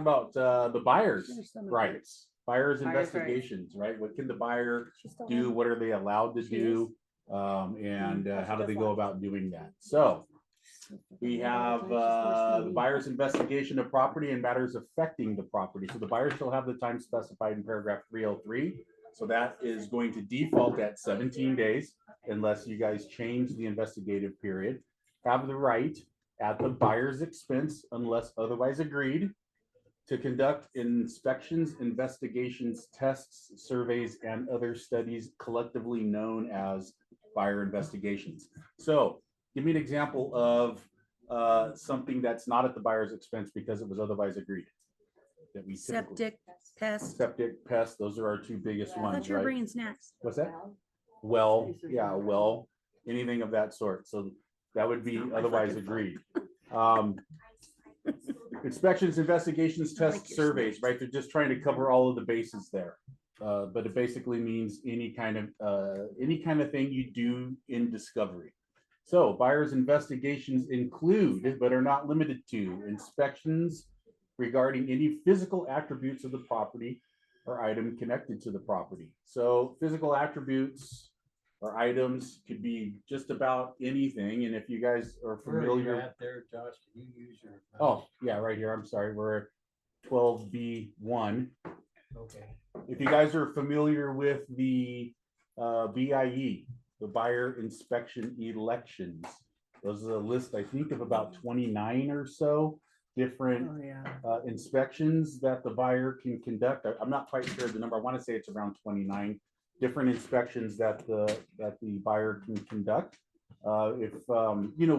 about the buyer's There's some of rights, buyer's Buyer's investigations, right? What can the buyer do? What are they allowed to do? And how do they go about doing that? So we have the buyer's investigation of property and matters affecting the property. So the buyer shall have the time specified in paragraph 303. So that is going to default at 17 days unless you guys change the investigative period. Have the right at the buyer's expense unless otherwise agreed to conduct inspections, investigations, tests, surveys, and other studies collectively known as buyer investigations. So give me an example of something that's not at the buyer's expense because it was otherwise agreed. That we Septic, pest. septic, pest, those are our two biggest I ones, thought you were right? bringing snacks. What's that? Well, yeah, well, anything of that sort. So that would be otherwise agreed. Inspections, investigations, tests, surveys, right? They're just trying to cover all of the bases there. But it basically means any kind of thing you do in discovery. So buyer's investigations include, but are not limited to, inspections regarding any physical attributes of the property or item connected to the property. So physical attributes or items could be just about anything. And if you guys are familiar, at there, Josh, can you use your mouse? oh yeah, right here. I'm sorry, we're at 12B1. Okay. If you guys are familiar with the BIE, the buyer inspection elections, those are a list, I think, of about 29 or so different Oh, yeah. inspections that the buyer can conduct. I'm not quite sure the number. I want to say it's around 29 different inspections that the buyer can conduct. If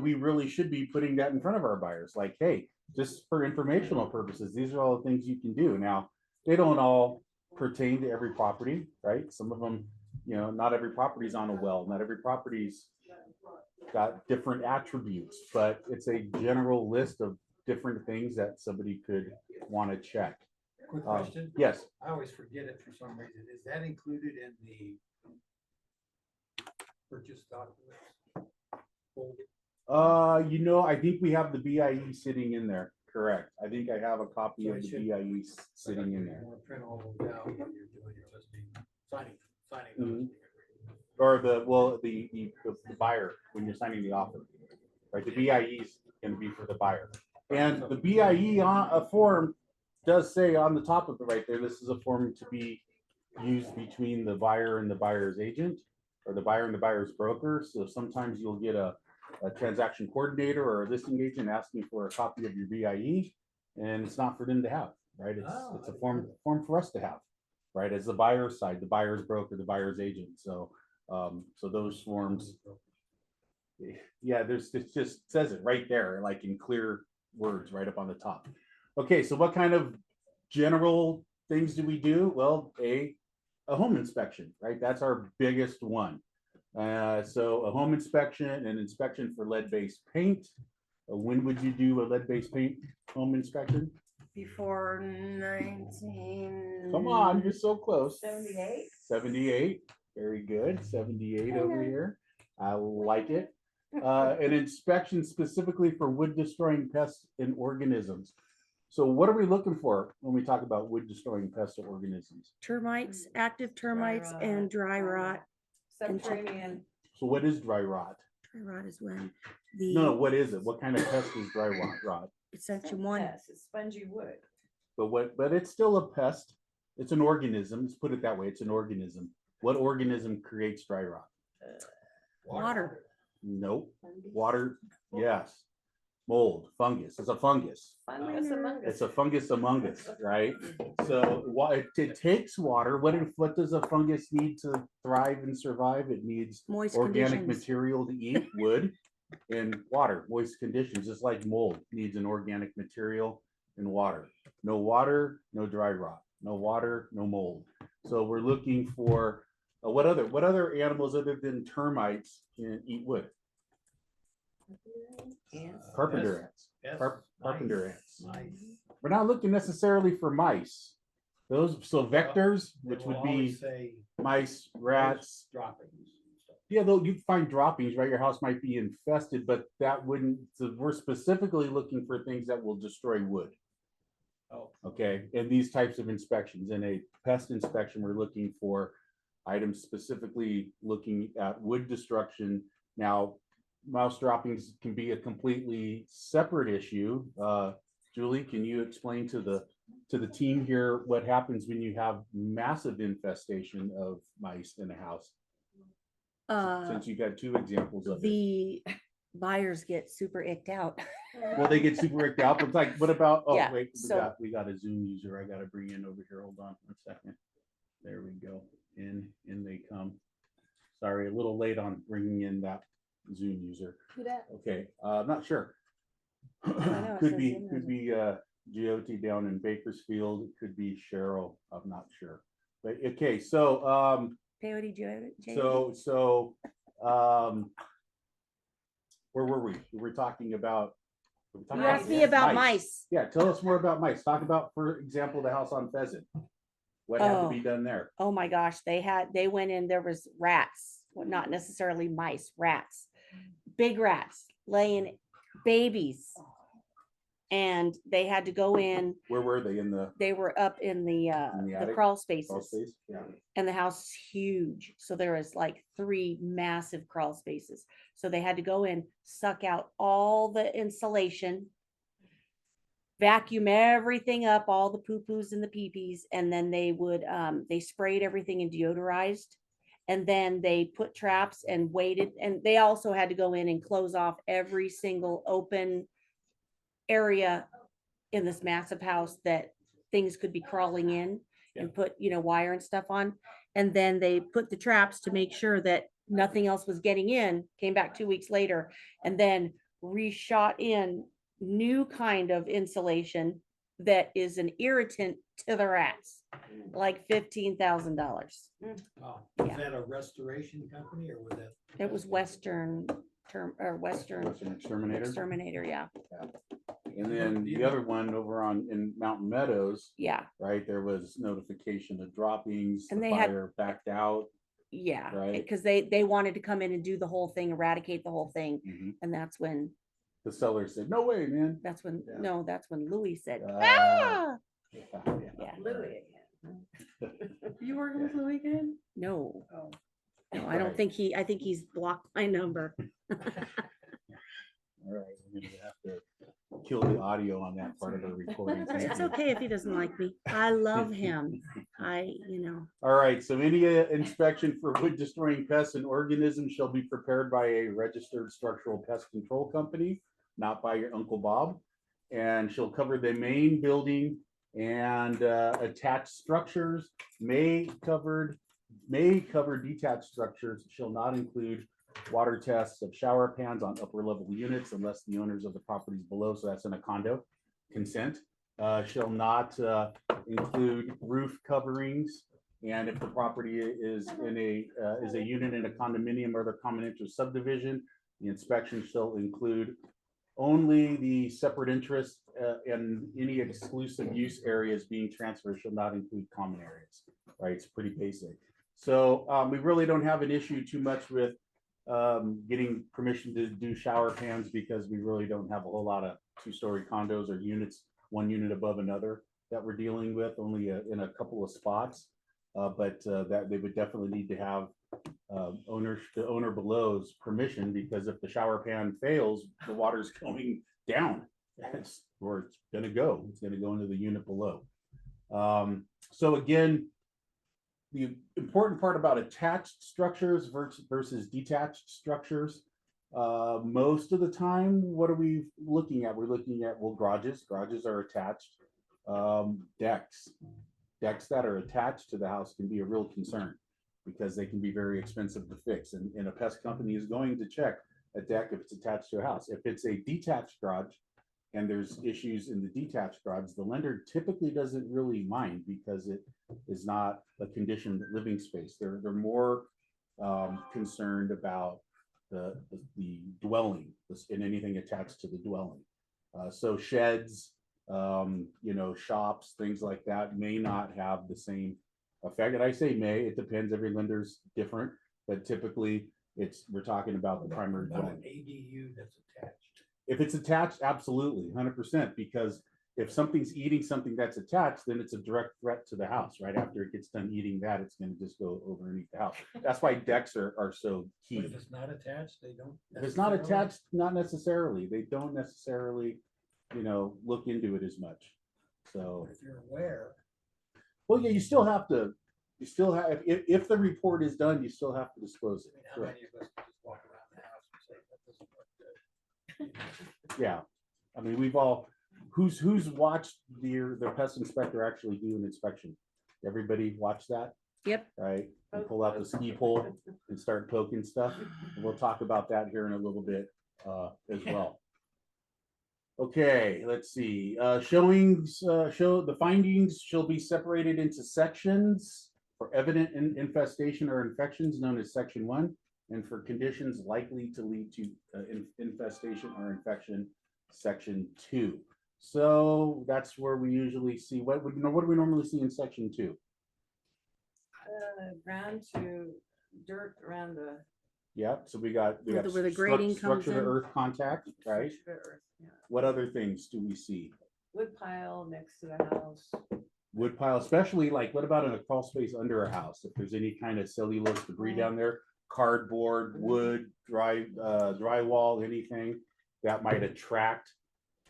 we really should be putting that in front of our buyers, like, hey, just for informational purposes, these are all the things you can do. Now, they don't all pertain to every property, right? Some of them, not every property's on a well, not every property's got different attributes, but it's a general list of different things that somebody could want to check. Quick question. Yes. I always forget it for some reason. Is that included in the purchase documents folder? I think we have the BIE sitting in there. Correct. I think I have a copy So of I the should- BIE sitting in You there. want to print all of them out when you're doing your listing, signing Mhm. those. Or the buyer when you're signing the offer, right? The BIE is going to be for the buyer, and the BIE on a form does say on the top of it right there, this is a form to be used between the buyer and the buyer's agent, or the buyer and the buyer's broker. So sometimes you'll get a transaction coordinator or a listing agent asking for a copy of your BIE, and it's not for them to have, right? It's a form for us to have, right? As the buyer's side, the buyer's broker, the buyer's agent. So those forms, yeah, it just says it right there, like in clear words, right up on the top. Okay, so what kind of general things do we do? Well, a home inspection, right? That's our biggest one. So a home inspection, an inspection for lead-based paint. When would you do a lead-based paint home inspection? Before 19. Come on, you're so close. 78. 78. Very good. 78 over here. I like it. An inspection specifically for wood destroying pests and organisms. So what are we looking for when we talk about wood destroying pests or organisms? Termites, active termites, rot. and dry rot. Subterranean. So what is dry rot? Dry rot is when No, what is it? What kind of pest is dry rot? it's section one. Yes, it's spongy wood. But it's still a pest. It's an organism. Let's put it that way. It's an organism. What organism creates dry rot? Water. Nope. Water, yes. Mold, fungus. It's a fungus. Fungus among us. It's a fungus among us, right? So it takes water. What does a fungus need to thrive and survive? It needs Moist organic conditions. material to eat, wood, and water, moist conditions, just like mold needs an organic material and water. No water, no dry rot. No water, no mold. So we're looking for what other animals other than termites can eat wood? Carpenter ants. Carpenter ants. Nice. We're not looking necessarily for mice. So vectors, which would be mice, rats. Droppings. Yeah, though you'd find droppings, right? Your house might be infested, but that wouldn't. So we're specifically looking for things that will destroy wood. Oh, Okay, and these types of inspections, in a pest inspection, we're looking for items specifically looking at wood destruction. Now, mouse droppings can be a completely separate issue. Julie, can you explain to the team here what happens when you have massive infestation of mice in a house? Since you got two examples of it. The buyers get super icked out. Well, they get super ricked out, but it's like, what about, oh, Yeah, wait, so- we got a Zoom user I gotta bring in over here. Hold on 1 second. There we go. In they come. Sorry, a little late on bringing in that Zoom user. Who dat? Okay, not sure. know, it Could says be, Zoom could be, GOT down in Bakersfield. It could be Cheryl. I'm not sure. But, okay, so, Peyote Jay. where were we? We were talking about. You asked me about mice. Yeah, tell us more about mice. Talk about, for example, the house on Pheasant. What had to be done there? Oh my gosh, they went in, there was rats, well, not necessarily mice, rats, big rats laying babies. And they had to go in, Where were they they were up in the attic? crawl crawl spaces. space? Yeah. And the house is huge. So there was like 3 massive crawl spaces. So they had to go in, suck out all the insulation, vacuum everything up, all the poo-poos and the pee-pees, and then they would they sprayed everything and deodorized. And then they put traps and waited. And they also had to go in and close off every single open area in this massive house that things could be crawling in, and put, wire and stuff on. And then they put the traps to make sure that nothing else was getting in, came back 2 weeks later, and then reshot in new kind of insulation that is an irritant to the rats, like $15,000. wow. Yeah. Was that a restoration company or was that? It was Western Western Exterminator. Exterminator, yeah. And then the other one over in Mountain Meadows, Yeah, right, there was notification of droppings, And the they had- fire backed out. yeah, Right. because they wanted to come in and do the whole thing, eradicate the whole thing. Mhm. And that's when The seller said, no way, man. That's when, Yeah. no, that's when Louis said, Ah. yeah, Louis again. You working with Louis again? no, Oh. no, I don't Right. think I think he's blocked my number. All right, we're gonna have to kill the audio on that part of the recording. Thank It's you. okay if he doesn't like me. I love him. All right, so any inspection for wood destroying pests and organisms shall be prepared by a registered structural pest control company, not by your Uncle Bob. And shall cover the main building and attached structures, may cover detached structures, shall not include water tests of shower pans on upper level units unless the owners of the properties below, so that's in a condo, consent. Shall not include roof coverings. And if the property is a unit in a condominium or other common interest subdivision, the inspection shall include only the separate interest and any exclusive use areas being transferred shall not include common areas, right? It's pretty basic. So we really don't have an issue too much with getting permission to do shower pans because we really don't have a whole lot of 2-story condos or units, one unit above another that we're dealing with, only in a couple of spots. But that they would definitely need to have the owner below's permission, because if the shower pan fails, the water's going down. It's gonna go into the unit below. So again, the important part about attached structures versus detached structures, most of the time, what are we looking at? We're looking at, well, garages are attached. Decks that are attached to the house can be a real concern because they can be very expensive to fix. And a pest company is going to check a deck if it's attached to a house. If it's a detached garage and there's issues in the detached garage, the lender typically doesn't really mind because it is not a conditioned living space. They're more concerned about the dwelling and anything attached to the dwelling. So sheds, shops, things like that may not have the same effect. And I say may, it depends. Every lender's different, but typically we're talking about the primary About dwelling. an ADU that's attached. If it's attached, absolutely, 100%, because If something's eating something that's attached, then it's a direct threat to the house. Right after it gets done eating that, it's going to just go over underneath the house. That's why decks are so key. But if it's not attached, they don't. If it's not necessarily- attached, not necessarily. They don't necessarily, look into it as much. So, If you're aware, well, yeah, you still have, if the report is done, you still have to disclose I it. mean, how Correct. many of us can just walk around the house and say, that doesn't look good? Yeah. I mean, we've all, who's watched the pest inspector actually do an inspection? Everybody watch that, Yep. right? And pull out the ski pole and start poking stuff. And we'll talk about that here in a little bit as well. Okay, let's see. Show the findings shall be separated into sections for evident infestation or infections known as section 1, and for conditions likely to lead to infestation or infection, section 2. So that's where we usually see what do we normally see in section 2? Ground to dirt around the. Yeah, so we got Where the grading comes structure to in. earth contact, right? structure of earth, yeah. What other things do we see? Wood pile next to the house. Wood pile, especially like, what about in a crawl space under a house? If there's any kind of cellulose debris down there, cardboard, wood, drywall, anything that might attract,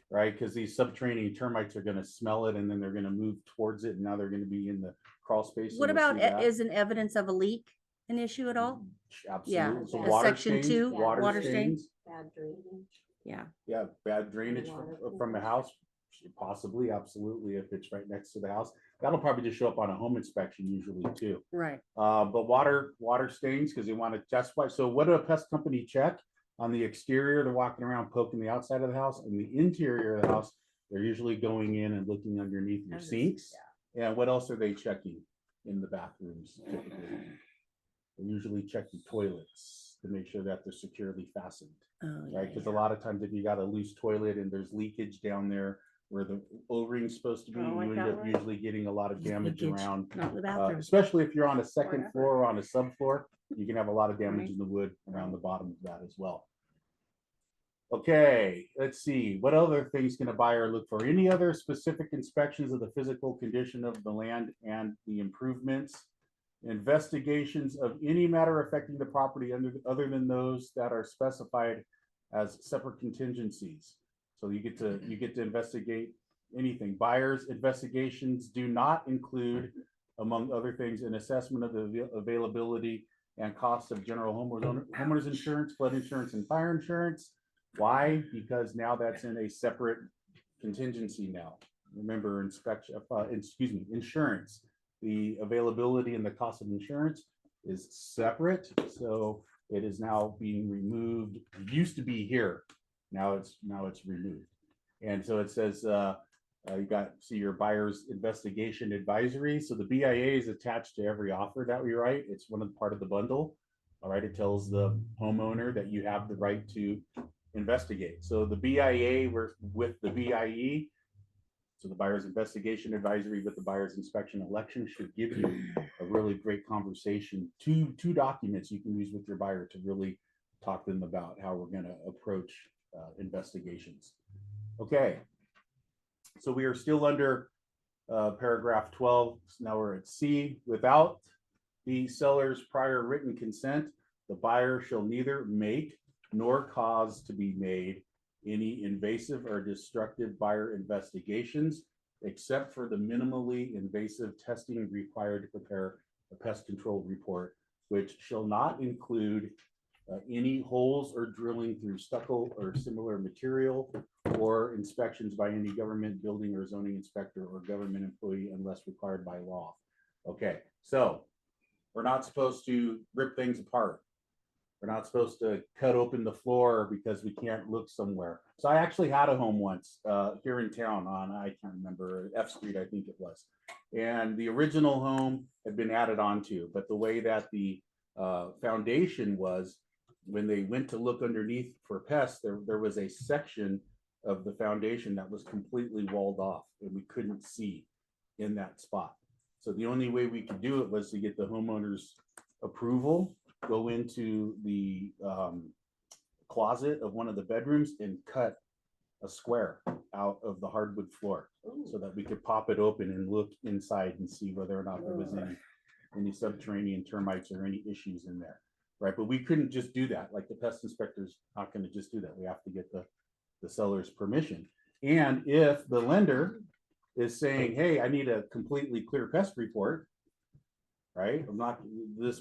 right? Because these subterranean termites are going to smell it and then they're going to move towards it, and now they're going to be in the crawl space. What and we'll about, see that. is an evidence of a leak an issue at all? Absolutely. So Yeah. water Section stains, 2, water water stains. Bad drainage. Yeah. Yeah, bad drainage Water. from the house, possibly, absolutely, if it's right next to the house. That'll probably just show up on a home inspection usually too. Right. But water stains, because they want to test why. So what do a pest company check? On the exterior, they're walking around poking the outside of the house. And the interior of the house, they're usually going in and looking underneath your sinks. And what else are they checking in the bathrooms typically? They usually check the toilets to make sure that they're securely fastened. Oh, yeah, Right, because a lot of times if you got a loose toilet and there's leakage down there where the O-ring's supposed to be, Oh, like you end that up one? usually getting a lot of damage Leakage, around. not in the bathroom. Especially if you're on a second Whatever. floor or on a subfloor, you can have a lot of damage Right. in the wood around the bottom of that as well. Okay, let's see. What other things can a buyer look for? Any other specific inspections of the physical condition of the land and the improvements? Investigations of any matter affecting the property other than those that are specified as separate contingencies. So you get to investigate anything. Buyers investigations do not include, among other things, an assessment of the availability and costs of general homeowners insurance, flood insurance, and fire insurance. Why? Because now that's in a separate contingency now. Remember, insurance. The availability and the cost of insurance is separate, so it is now being removed. It used to be here, now it's removed. And so it says you see your buyer's investigation advisory. So the BIA is attached to every offer that we write. It's part of the bundle. All right, it tells the homeowner that you have the right to investigate. So the BIA, we're with the BIE. So the buyer's investigation advisory with the buyer's inspection election should give you a really great conversation. Two documents you can use with your buyer to really talk to them about how we're going to approach investigations. Okay. So we are still under paragraph 12. So now we're at C. Without the seller's prior written consent, the buyer shall neither make nor cause to be made any invasive or destructive buyer investigations, except for the minimally invasive testing required to prepare a pest control report, which shall not include any holes or drilling through stucco or similar material, or inspections by any government building or zoning inspector or government employee unless required by law. Okay, so we're not supposed to rip things apart. We're not supposed to cut open the floor because we can't look somewhere. So I actually had a home once here in town on, I can't remember, F Street, I think it was. And the original home had been added onto, but the way that the foundation was, when they went to look underneath for pests, there was a section of the foundation that was completely walled off and we couldn't see in that spot. So the only way we could do it was to get the homeowner's approval, go into the closet of one of the bedrooms and cut a square out of the hardwood floor so that we could pop it open and look inside and see whether or not there was any subterranean termites or any issues in there. Right, but we couldn't just do that. Like the pest inspector's not going to just do that. We have to get the seller's permission. And if the lender is saying, hey, I need a completely clear pest report, right? I'm not,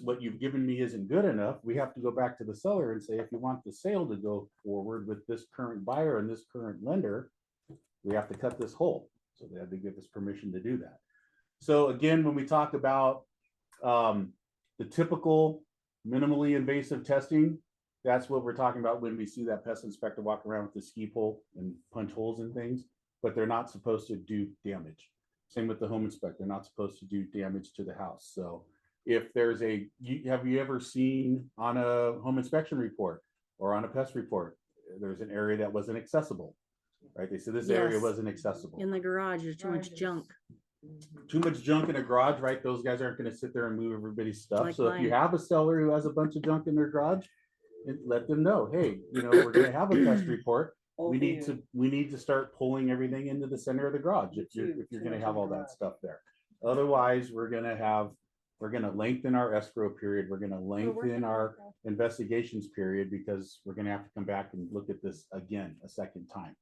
what you've given me isn't good enough. We have to go back to the seller and say, if you want the sale to go forward with this current buyer and this current lender, we have to cut this hole. So they have to give us permission to do that. So again, when we talk about the typical minimally invasive testing, that's what we're talking about when we see that pest inspector walk around with the ski pole and punch holes in things, but they're not supposed to do damage. Same with the home inspector, not supposed to do damage to the house. So if there's have you ever seen on a home inspection report or on a pest report, there's an area that wasn't accessible, right? They said this area Yes. wasn't accessible. In the garage, there's too much junk. Too much junk in a garage, right? Those guys aren't going to sit there and move everybody's stuff. Like So if you mine. have a seller who has a bunch of junk in their garage, let them know, hey, we're going to have a pest report. We need to start pulling everything into the center of the garage if you're going to have all that stuff there. Otherwise, we're going to lengthen our escrow period. We're going to lengthen our investigations period because we're going to have to come back and look at this again a second time.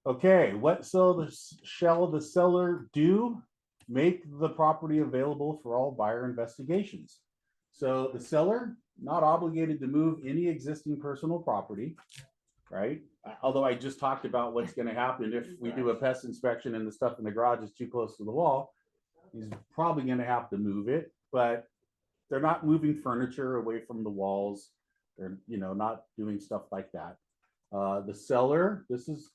Okay, what shall the seller do? Make the property available for all buyer investigations. So the seller not obligated to move any existing personal property, right? Although I just talked about what's going to happen if we do a pest inspection and the stuff in the garage is too close to the wall, he's probably going to have to move it, but they're not moving furniture away from the walls. They're, not doing stuff like that. The seller, this is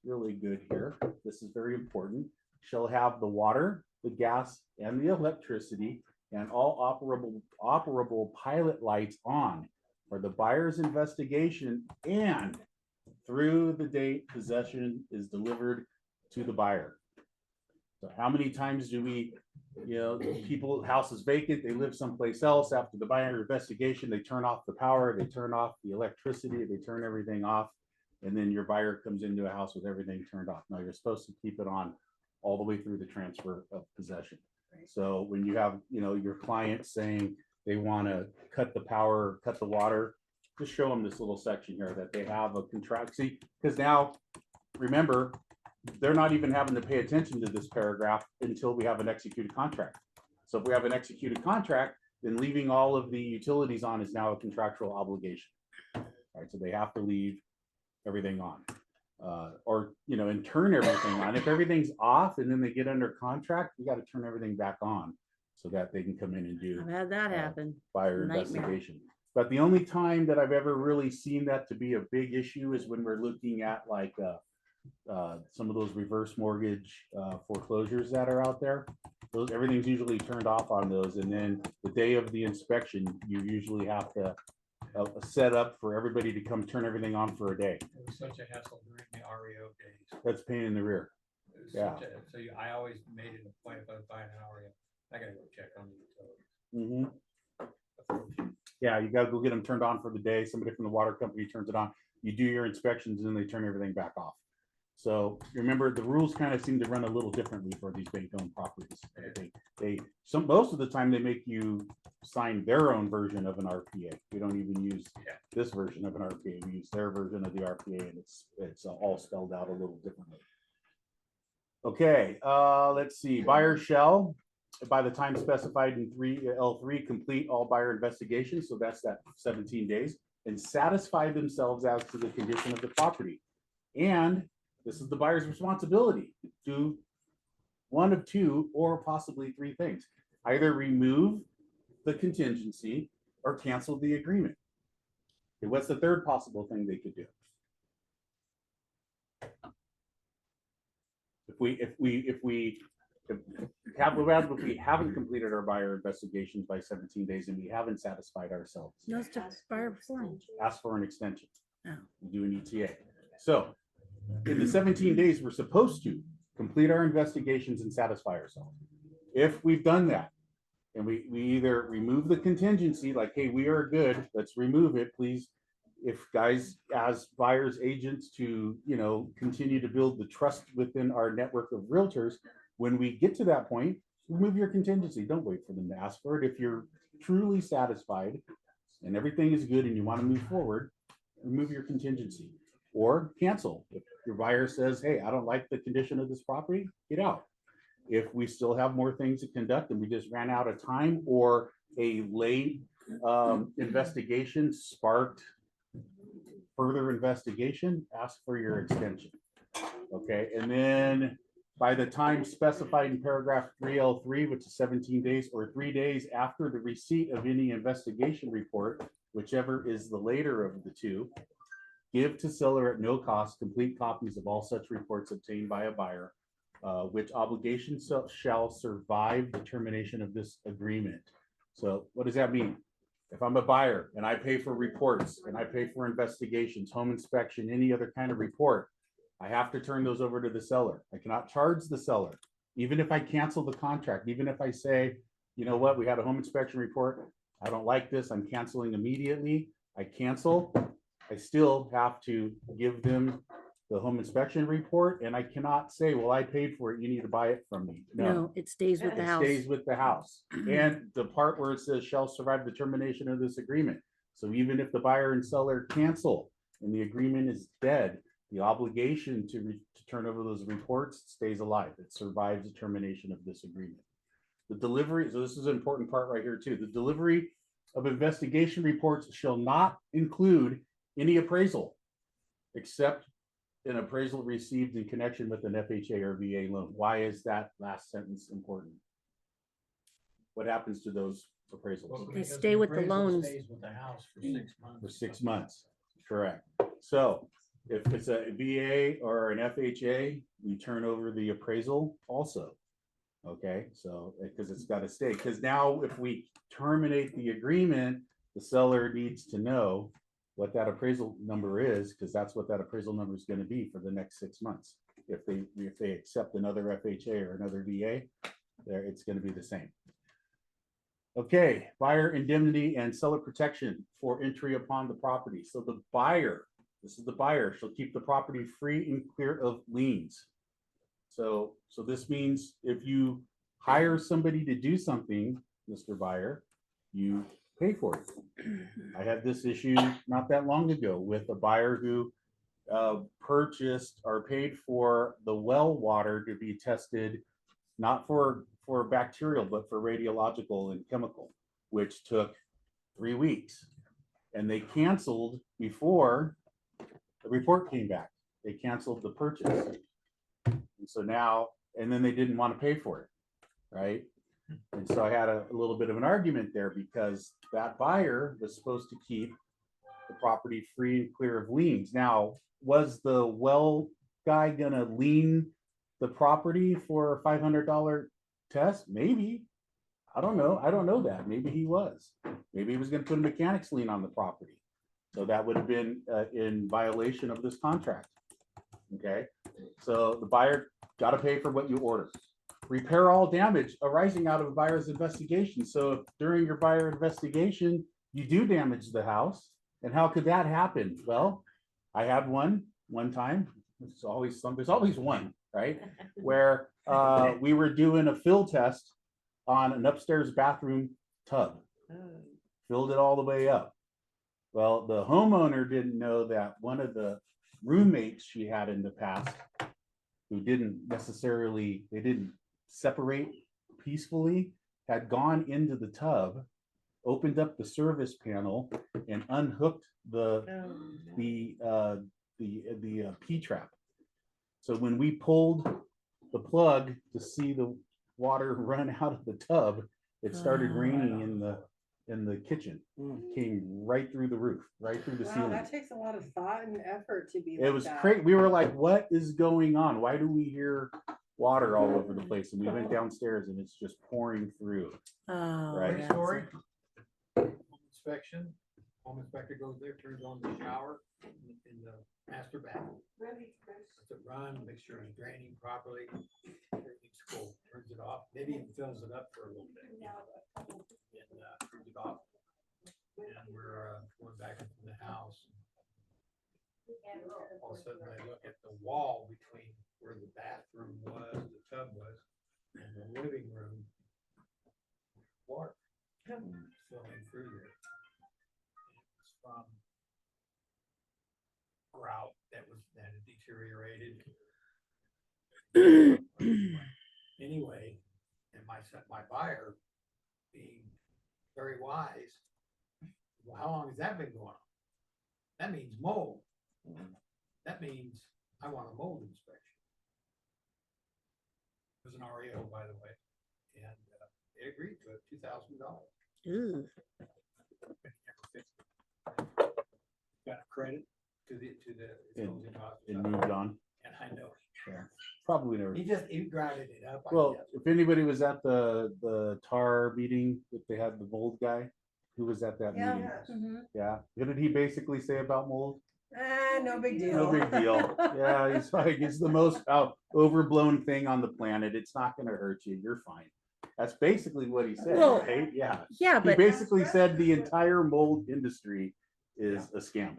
really good here. This is very important. Shall have the water, the gas, and the electricity and all operable pilot lights on for the buyer's investigation and through the date possession is delivered to the buyer. So how many times do we, people, house is vacant, they live someplace else, after the buyer investigation, they turn off the power, they turn off the electricity, they turn everything off, and then your buyer comes into a house with everything turned off. Now you're supposed to keep it on all the way through the transfer of possession. So when you have, your client saying they want to cut the power, cut the water, just show them this little section here that they have a contract. See, because now, remember, they're not even having to pay attention to this paragraph until we have an executed contract. So if we have an executed contract, then leaving all of the utilities on is now a contractual obligation. Right, so they have to leave everything on. And turn everything on. If everything's off and then they get under contract, we got to turn everything back on so that they can come in and do I've had that happen. buyer Nightmare. investigation. But the only time that I've ever really seen that to be a big issue is when we're looking at like some of those reverse mortgage foreclosures that are out there. Everything's usually turned off on those, and then the day of the inspection, you usually have to set up for everybody to come turn everything on for a day. It was such a hassle during the REO days. That's pain in the rear. It was Yeah. I always made it a point if I was buying an REO, I gotta go check on the utilities. Yeah, you gotta go get them turned on for the day. Somebody from the water company turns it on. You do your inspections and then they turn everything back off. So remember, the rules kind of seem to run a little differently for these bank-owned properties. Most of the time they make you sign their own version of an RPA. We don't even use this version of an RPA. We use their version of the RPA, and it's all spelled out a little differently. Okay, let's see. Buyer shall, by the time specified in L3, complete all buyer investigations. So that's that 17 days, and satisfy themselves as to the condition of the property. And this is the buyer's responsibility. Do one of two or possibly three things. Either remove the contingency or cancel the agreement. Okay, what's the third possible thing they could do? If we haven't completed our buyer investigations by 17 days and we haven't satisfied ourselves, No, it's to buyer performance. ask for an extension. Oh. Do an ETA. So in the 17 days, we're supposed to complete our investigations and satisfy ourselves. If we've done that, and we either remove the contingency, like, hey, we are good, let's remove it, please if guys, as buyers agents to, continue to build the trust within our network of realtors, when we get to that point, remove your contingency. Don't wait for them to ask for it. If you're truly satisfied and everything is good and you want to move forward, remove your contingency or cancel. If your buyer says, hey, I don't like the condition of this property, get out. If we still have more things to conduct and we just ran out of time, or a late investigation sparked further investigation, ask for your extension. Okay, and then by the time specified in paragraph 3L3, which is 17 days or 3 days after the receipt of any investigation report, whichever is the later of the two, give to seller at no cost complete copies of all such reports obtained by a buyer, which obligation shall survive the termination of this agreement. So what does that mean? If I'm a buyer and I pay for reports and I pay for investigations, home inspection, any other kind of report, I have to turn those over to the seller. I cannot charge the seller. Even if I cancel the contract, even if I say, you know what, we had a home inspection report, I don't like this, I'm canceling immediately, I cancel, I still have to give them the home inspection report, and I cannot say, well, I paid for it, you need to buy it from me. No, it stays with the It house. stays with the house. And the part where it says shall survive the termination of this agreement. So even if the buyer and seller cancel and the agreement is dead, the obligation to turn over those reports stays alive. It survives the termination of this agreement. The delivery, so this is an important part right here too. The delivery of investigation reports shall not include any appraisal except an appraisal received in connection with an FHA or VA loan. Why is that last sentence important? What happens to those appraisals? They stay with the loans. Stays with the house for 6 months. For 6 months, correct. So if it's a VA or an FHA, we turn over the appraisal also. Okay, so because it's got to stay. Because now if we terminate the agreement, the seller needs to know what that appraisal number is, because that's what that appraisal number is going to be for the next 6 months. If they accept another FHA or another VA, there it's going to be the same. Okay, buyer indemnity and seller protection for entry upon the property. So the buyer, this is the buyer, shall keep the property free and clear of liens. So this means if you hire somebody to do something, Mr. Buyer, you pay for it. I had this issue not that long ago with a buyer who purchased or paid for the well water to be tested, not for bacterial, but for radiological and chemical, which took 3 weeks. And they canceled before the report came back. They canceled the purchase. And so now, and then they didn't want to pay for it, right? And so I had a little bit of an argument there because that buyer was supposed to keep the property free and clear of liens. Now, was the well guy gonna lien the property for a $500 test? Maybe. I don't know. I don't know that. Maybe he was. Maybe he was gonna put a mechanic's lien on the property. So that would have been in violation of this contract. Okay, so the buyer got to pay for what you order. Repair all damage arising out of a buyer's investigation. So if during your buyer investigation, you do damage the house, and how could that happen? Well, I had one time. There's always one, right? Where we were doing a fill test on an upstairs bathroom tub, filled it all the way up. Well, the homeowner didn't know that one of the roommates she had in the past, who didn't separate peacefully, had gone into the tub, opened up the service panel, and unhooked the P-trap. So when we pulled the plug to see the water run out of the tub, it started raining in the kitchen. Came right through the roof, right through the ceiling. That takes a lot of thought and effort to be. It was crazy. We were like, what is going on? Why do we hear water all over the place? And we went downstairs and it's just pouring through. Oh, Right. yeah. Story. Home inspection. Home inspector goes there, turns on the shower in the master bathroom. Lets it run, make sure it's draining properly. Everything's cool. Turns it off. Maybe even fills it up for a little bit. And turns it off. And we're going back into the house. All of a sudden I look at the wall between where the bathroom was, the tub was, and the living room. Water flowing through there. It was from grout that had deteriorated. Anyway, and my buyer being very wise, well, how long has that been going on? That means mold. That means I want a mold inspection. It was an REO, by the way, and they agreed to it, $2,000. Ooh. Got a credit to the closing costs. It moved on. And I know. Probably never. He grinded it up. I Well, guess. if anybody was at the TAR meeting that they had the mold guy, who was at that meeting? Yeah. What did he basically say about mold? No big deal. No big deal. Yeah, he's like, it's the most overblown thing on the planet. It's not going to hurt you. You're fine. That's basically what he said, Well, right? Yeah. Yeah, He but basically said the entire mold industry is a scam,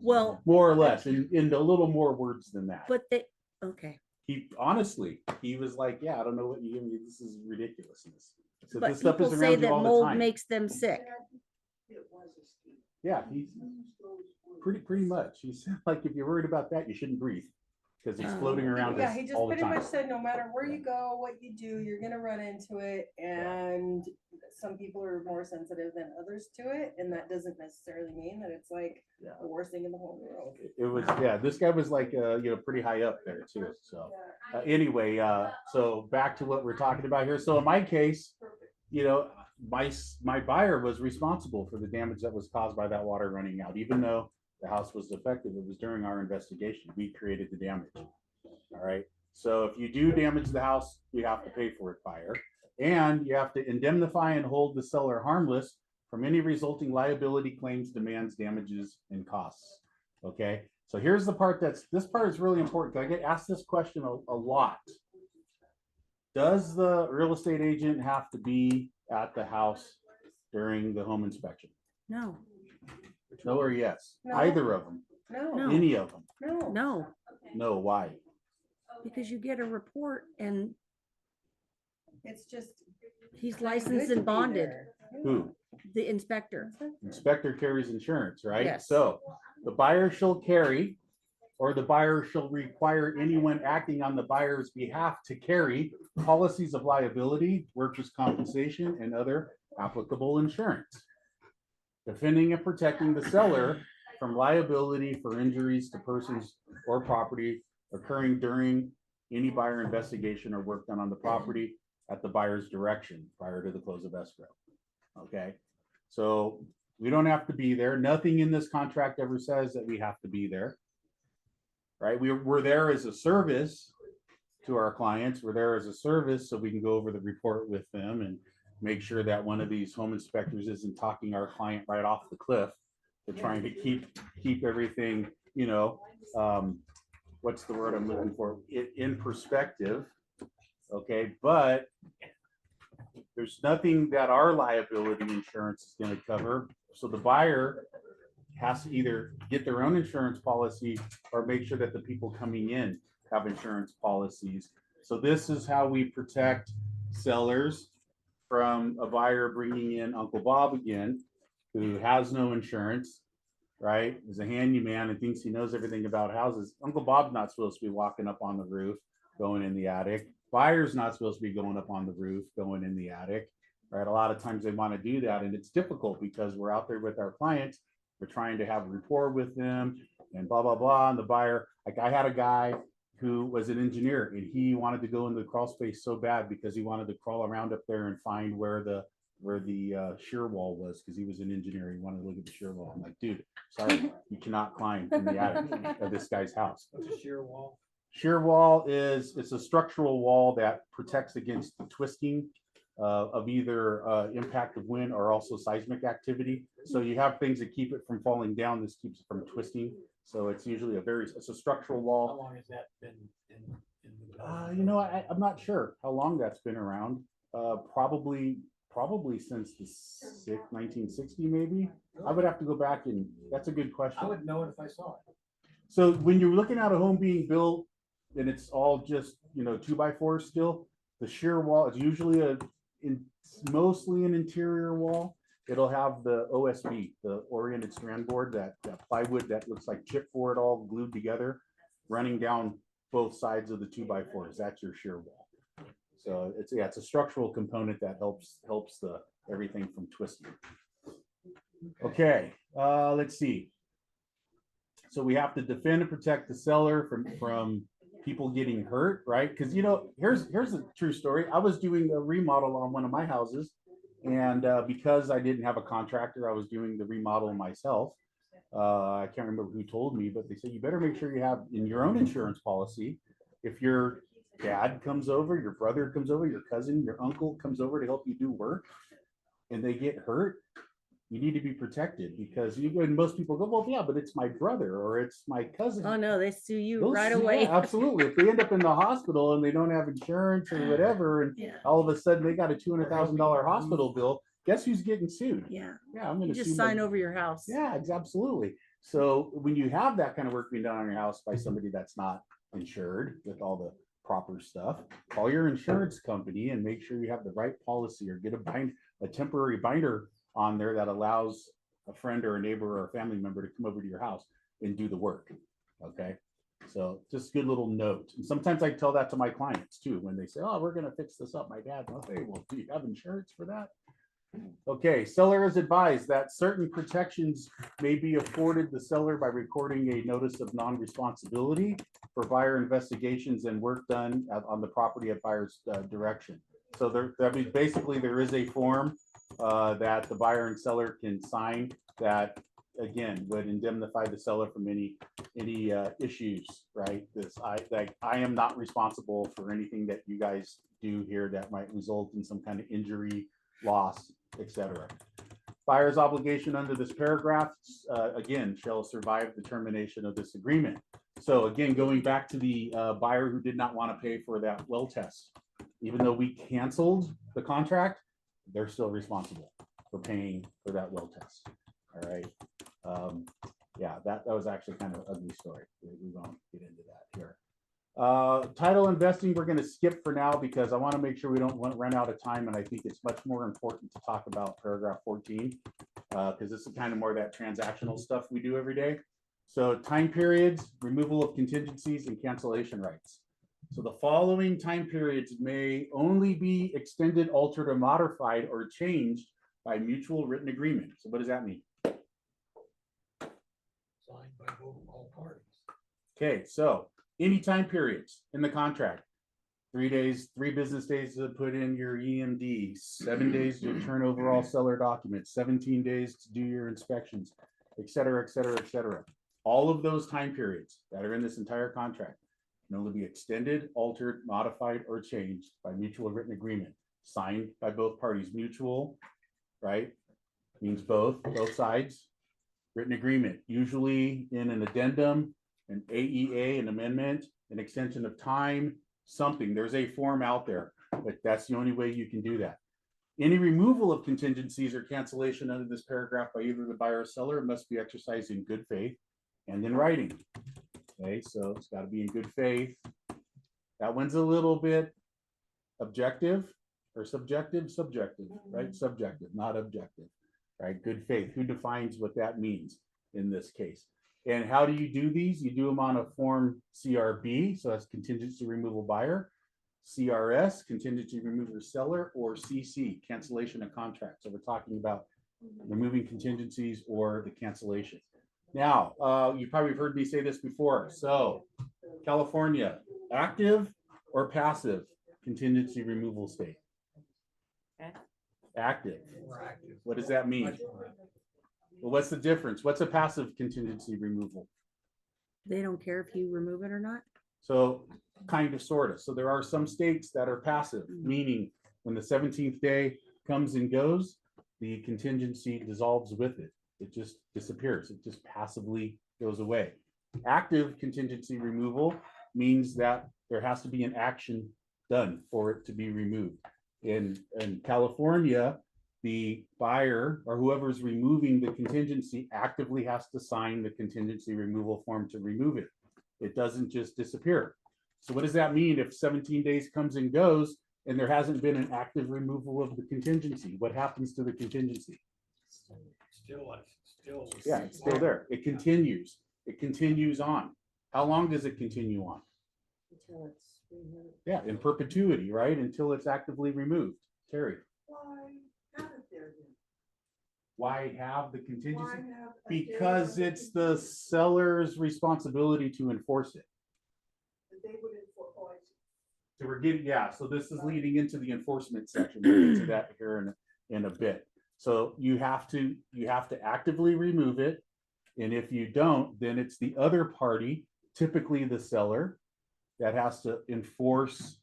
well, more or less, in a little more words than that. but they okay. He honestly, he was like, yeah, I don't know what you give me. This is ridiculousness. So But this stuff people is say around you that all the mold time. makes them sick. Yeah, he's pretty much. He said, like, if you're worried about that, you shouldn't breathe because it's Oh. floating around Yeah, us he just all the pretty time. much said no matter where you go, what you do, you're gonna run into it, and some people are more sensitive than others to it, and that doesn't necessarily mean that it's like Yeah. the worst thing in the whole world. It was, yeah, this guy was like, pretty high up there too. So anyway, so back to what we're talking about here. So in my case, my buyer was responsible for the damage that was caused by that water running out, even though the house was defective. It was during our investigation. We created the damage. All right. So if you do damage the house, you have to pay for it, buyer. And you have to indemnify and hold the seller harmless from any resulting liability claims, demands, damages, and costs. Okay. So here's the part this part is really important. I get asked this question a lot. Does the real estate agent have to be at the house during the home inspection? No, No or yes? No. Either of them? No, Any of them? no. no, No, why? because you get a report and It's just. he's kinda licensed good to and be bonded, there. Who? the inspector. Inspector carries insurance, right? Yes. So the buyer shall carry, or the buyer shall require anyone acting on the buyer's behalf to carry policies of liability, workers' compensation, and other applicable insurance, defending and protecting the seller from liability for injuries to persons or property occurring during any buyer investigation or work done on the property at the buyer's direction prior to the close of escrow. Okay, so we don't have to be there. Nothing in this contract ever says that we have to be there. Right? We're there as a service to our clients. We're there as a service so we can go over the report with them and make sure that one of these home inspectors isn't talking our client right off the cliff. They're trying to keep everything, what's the word I'm looking for? In perspective. Okay, but there's nothing that our liability insurance is going to cover. So the buyer has to either get their own insurance policy or make sure that the people coming in have insurance policies. So this is how we protect sellers from a buyer bringing in Uncle Bob again, who has no insurance, right? Is a handyman and thinks he knows everything about houses. Uncle Bob's not supposed to be walking up on the roof, going in the attic. Buyer's not supposed to be going up on the roof, going in the attic, right? A lot of times they want to do that, and it's difficult because we're out there with our clients. We're trying to have a rapport with them and blah, blah, blah. And the buyer, like I had a guy who was an engineer and he wanted to go into the crawl space so bad because he wanted to crawl around up there and find where the shear wall was because he was an engineer. He wanted to look at the shear wall. I'm like, dude, sorry, you cannot climb in the attic of this guy's house. What's a shear wall? Shear wall it's a structural wall that protects against the twisting of either impact of wind or also seismic activity. So you have things that keep it from falling down. This keeps it from twisting. So it's usually it's a structural How wall. long has that been in the building? I'm not sure how long that's been around. Probably since the 1960 maybe. I would have to go back and that's a good question. I would know it if I saw it. So when you're looking at a home being built and it's all just, 2x4 still, the shear wall is usually mostly an interior wall. It'll have the OSB, the oriented strand board, that plywood that looks like chipboard all glued together, running down both sides of the 2x4s. That's your shear wall. So it's a structural component that helps the everything from twisting. Okay, let's see. So we have to defend and protect the seller from people getting hurt, right? Because here's a true story. I was doing a remodel on one of my houses, and because I didn't have a contractor, I was doing the remodel myself. I can't remember who told me, but they said you better make sure you have in your own insurance policy, if your dad comes over, your brother comes over, your cousin, your uncle comes over to help you do work, and they get hurt, you need to be protected, because and most people go, well, yeah, but it's my brother or it's my cousin. Oh no, they sue you They'll right sue- away. yeah, absolutely. If they end up in the hospital and they don't have insurance or whatever, and Yeah. all of a sudden they got a $200,000 hospital bill, guess who's getting sued? Yeah. Yeah, I'm going You to just sign over your house. Yeah, absolutely. So when you have that kind of work being done on your house by somebody that's not insured with all the proper stuff, call your insurance company and make sure you have the right policy, or get a temporary binder on there that allows a friend or a neighbor or a family member to come over to your house and do the work. Okay. So just good little note. And sometimes I tell that to my clients too, when they say, oh, we're going to fix this up. My dad, okay, well, do you have insurance for that? Okay, seller is advised that certain protections may be afforded the seller by recording a notice of non-responsibility for buyer investigations and work done on the property at buyer's direction. So basically there is a form that the buyer and seller can sign that, again, would indemnify the seller from any issues, right? I am not responsible for anything that you guys do here that might result in some kind of injury, loss, etc. Buyer's obligation under this paragraph, again, shall survive the termination of this agreement. So again, going back to the buyer who did not want to pay for that well test, even though we canceled the contract, they're still responsible for paying for that well test. All right. Yeah, that was actually kind of an ugly story. We won't get into that here. Title investing, we're going to skip for now because I want to make sure we don't run out of time. And I think it's much more important to talk about paragraph 14 because this is kind of more of that transactional stuff we do every day. So time periods, removal of contingencies, and cancellation rights. So the following time periods may only be extended, altered, or modified or changed by mutual written agreement. So what does that mean? Signed by all parties. Okay, so any time periods in the contract, 3 days, 3 business days to put in your EMD, 7 days to turn over all seller documents, 17 days to do your inspections, et cetera, et cetera, et cetera. All of those time periods that are in this entire contract can only be extended, altered, modified, or changed by mutual written agreement, signed by both parties. Mutual, right, means both sides. Written agreement, usually in an addendum, an AEA, an amendment, an extension of time, something. There's a form out there, but that's the only way you can do that. Any removal of contingencies or cancellation under this paragraph by either the buyer or seller must be exercised in good faith and in writing. Okay, so it's got to be in good faith. That one's a little bit objective or subjective, right? Subjective, not objective, right? Good faith. Who defines what that means in this case? And how do you do these? You do them on a form CRB, so that's contingency removal buyer, CRS, contingency removal seller, or CC, cancellation of contract. So we're talking about removing contingencies or the cancellation. Now, you probably heard me say this before. So California, active or passive contingency removal state? Active. More active. What does that mean? Much more active. Well, what's the difference? What's a passive contingency removal? They don't care if you remove it or not. So kind of, sort of. So there are some states that are passive, meaning when the 17th day comes and goes, the contingency dissolves with it. It just disappears. It just passively goes away. Active contingency removal means that there has to be an action done for it to be removed. In California, the buyer or whoever's removing the contingency actively has to sign the contingency removal form to remove it. It doesn't just disappear. So what does that mean if 17 days comes and goes and there hasn't been an active removal of the contingency? What happens to the contingency? Yeah, it's still there. It continues. It continues on. How long does it continue on? Until it's removed. Yeah, in perpetuity, right? Until it's actively removed. Terry, Why have it there then? why have the Why contingency? have a date Because on the it's the seller's responsibility to enforce it. that they would enforce? Oh, I see. So we're getting, yeah, so this is leading into the enforcement section. We'll get to that here in a bit. So you have to actively remove it. And if you don't, then it's the other party, typically the seller, that has to enforce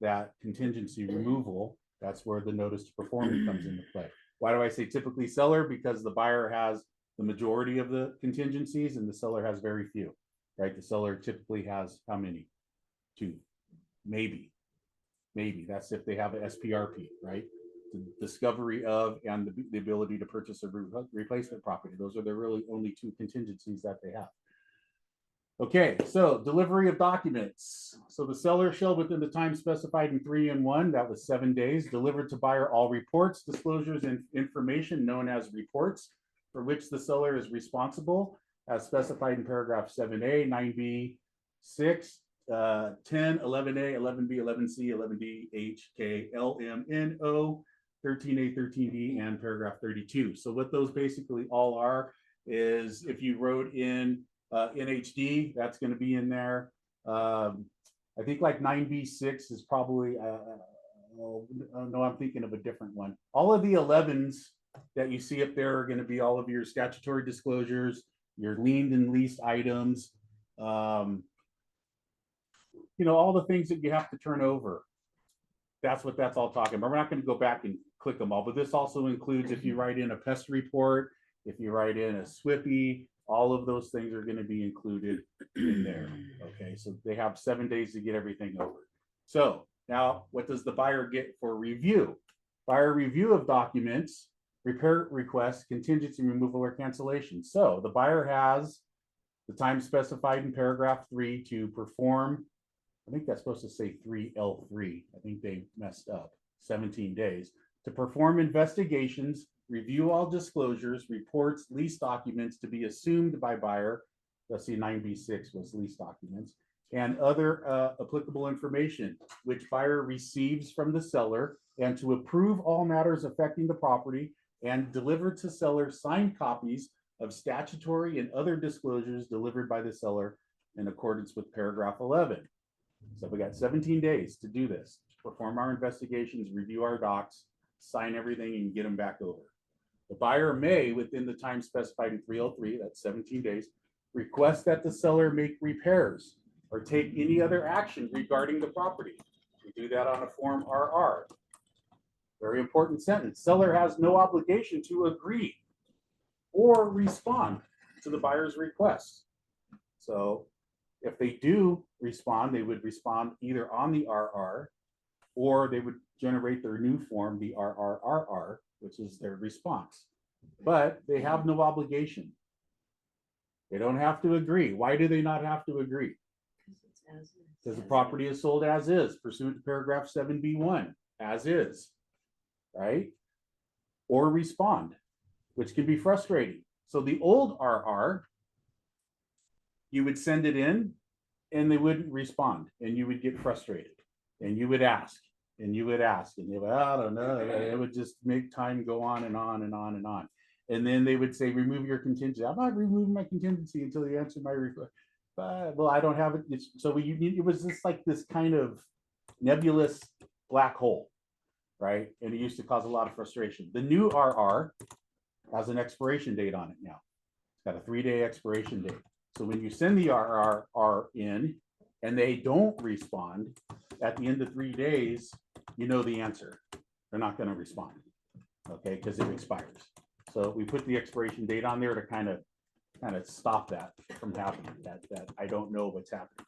that contingency removal. That's where the notice to perform comes into play. Why do I say typically seller? Because the buyer has the majority of the contingencies and the seller has very few, right? The seller typically has how many? 2, maybe. That's if they have an SPRP, right? The discovery of and the ability to purchase a replacement property. Those are the really only 2 contingencies that they have. Okay, so delivery of documents. So the seller shall, within the time specified in 3 and 1, that was 7 days, deliver to buyer all reports, disclosures, and information known as reports for which the seller is responsible, as specified in paragraph 7A, 9B, 6, 10, 11A, 11B, 11C, 11D, H, K, L, M, N, O, 13A, 13D, and paragraph 32. So what those basically all are is if you wrote in NHD, that's going to be in there. I think like 9B6 is probably, no, I'm thinking of a different one. All of the 11s that you see up there are going to be all of your statutory disclosures, your liened and leased items, you know, all the things that you have to turn over. That's what that's all talking about. We're not going to go back and click them all, but this also includes if you write in a pest report, if you write in a SWIPY, all of those things are going to be included in there. Okay, so they have 7 days to get everything over. So now what does the buyer get for review? Buyer review of documents, repair requests, contingency removal, or cancellation. So the buyer has the time specified in paragraph 3 to perform, I think that's supposed to say 3L3. I think they messed up, 17 days, to perform investigations, review all disclosures, reports, lease documents to be assumed by buyer. Let's see, 9B6 was lease documents, and other applicable information which buyer receives from the seller, and to approve all matters affecting the property and deliver to seller signed copies of statutory and other disclosures delivered by the seller in accordance with paragraph 11. So we got 17 days to do this, perform our investigations, review our docs, sign everything, and get them back over. The buyer may, within the time specified in 303, that's 17 days, request that the seller make repairs or take any other action regarding the property. We do that on a form RR. Very important sentence. Seller has no obligation to agree or respond to the buyer's request. So if they do respond, they would respond either on the RR or they would generate their new form, the RRRR, which is their response. But they have no obligation. They don't have to agree. Why do they not have to agree? Because the property is sold as is, pursuant to paragraph 7B1, as is, right? Or respond, which can be frustrating. So the old RR, you would send it in and they wouldn't respond and you would get frustrated and you would ask and you would ask and they would, I don't know, it would just make time go on and on and on and on. And then they would say, remove your contingency. I'm not removing my contingency until you answer my request. Well, I don't have it. So it was just like this kind of nebulous black hole, right? And it used to cause a lot of frustration. The new RR has an expiration date on it now. It's got a 3-day expiration date. So when you send the RR in and they don't respond at the end of 3 days, you know the answer. They're not going to respond, okay, because it expires. So we put the expiration date on there to kind of stop that from happening, that I don't know what's happening.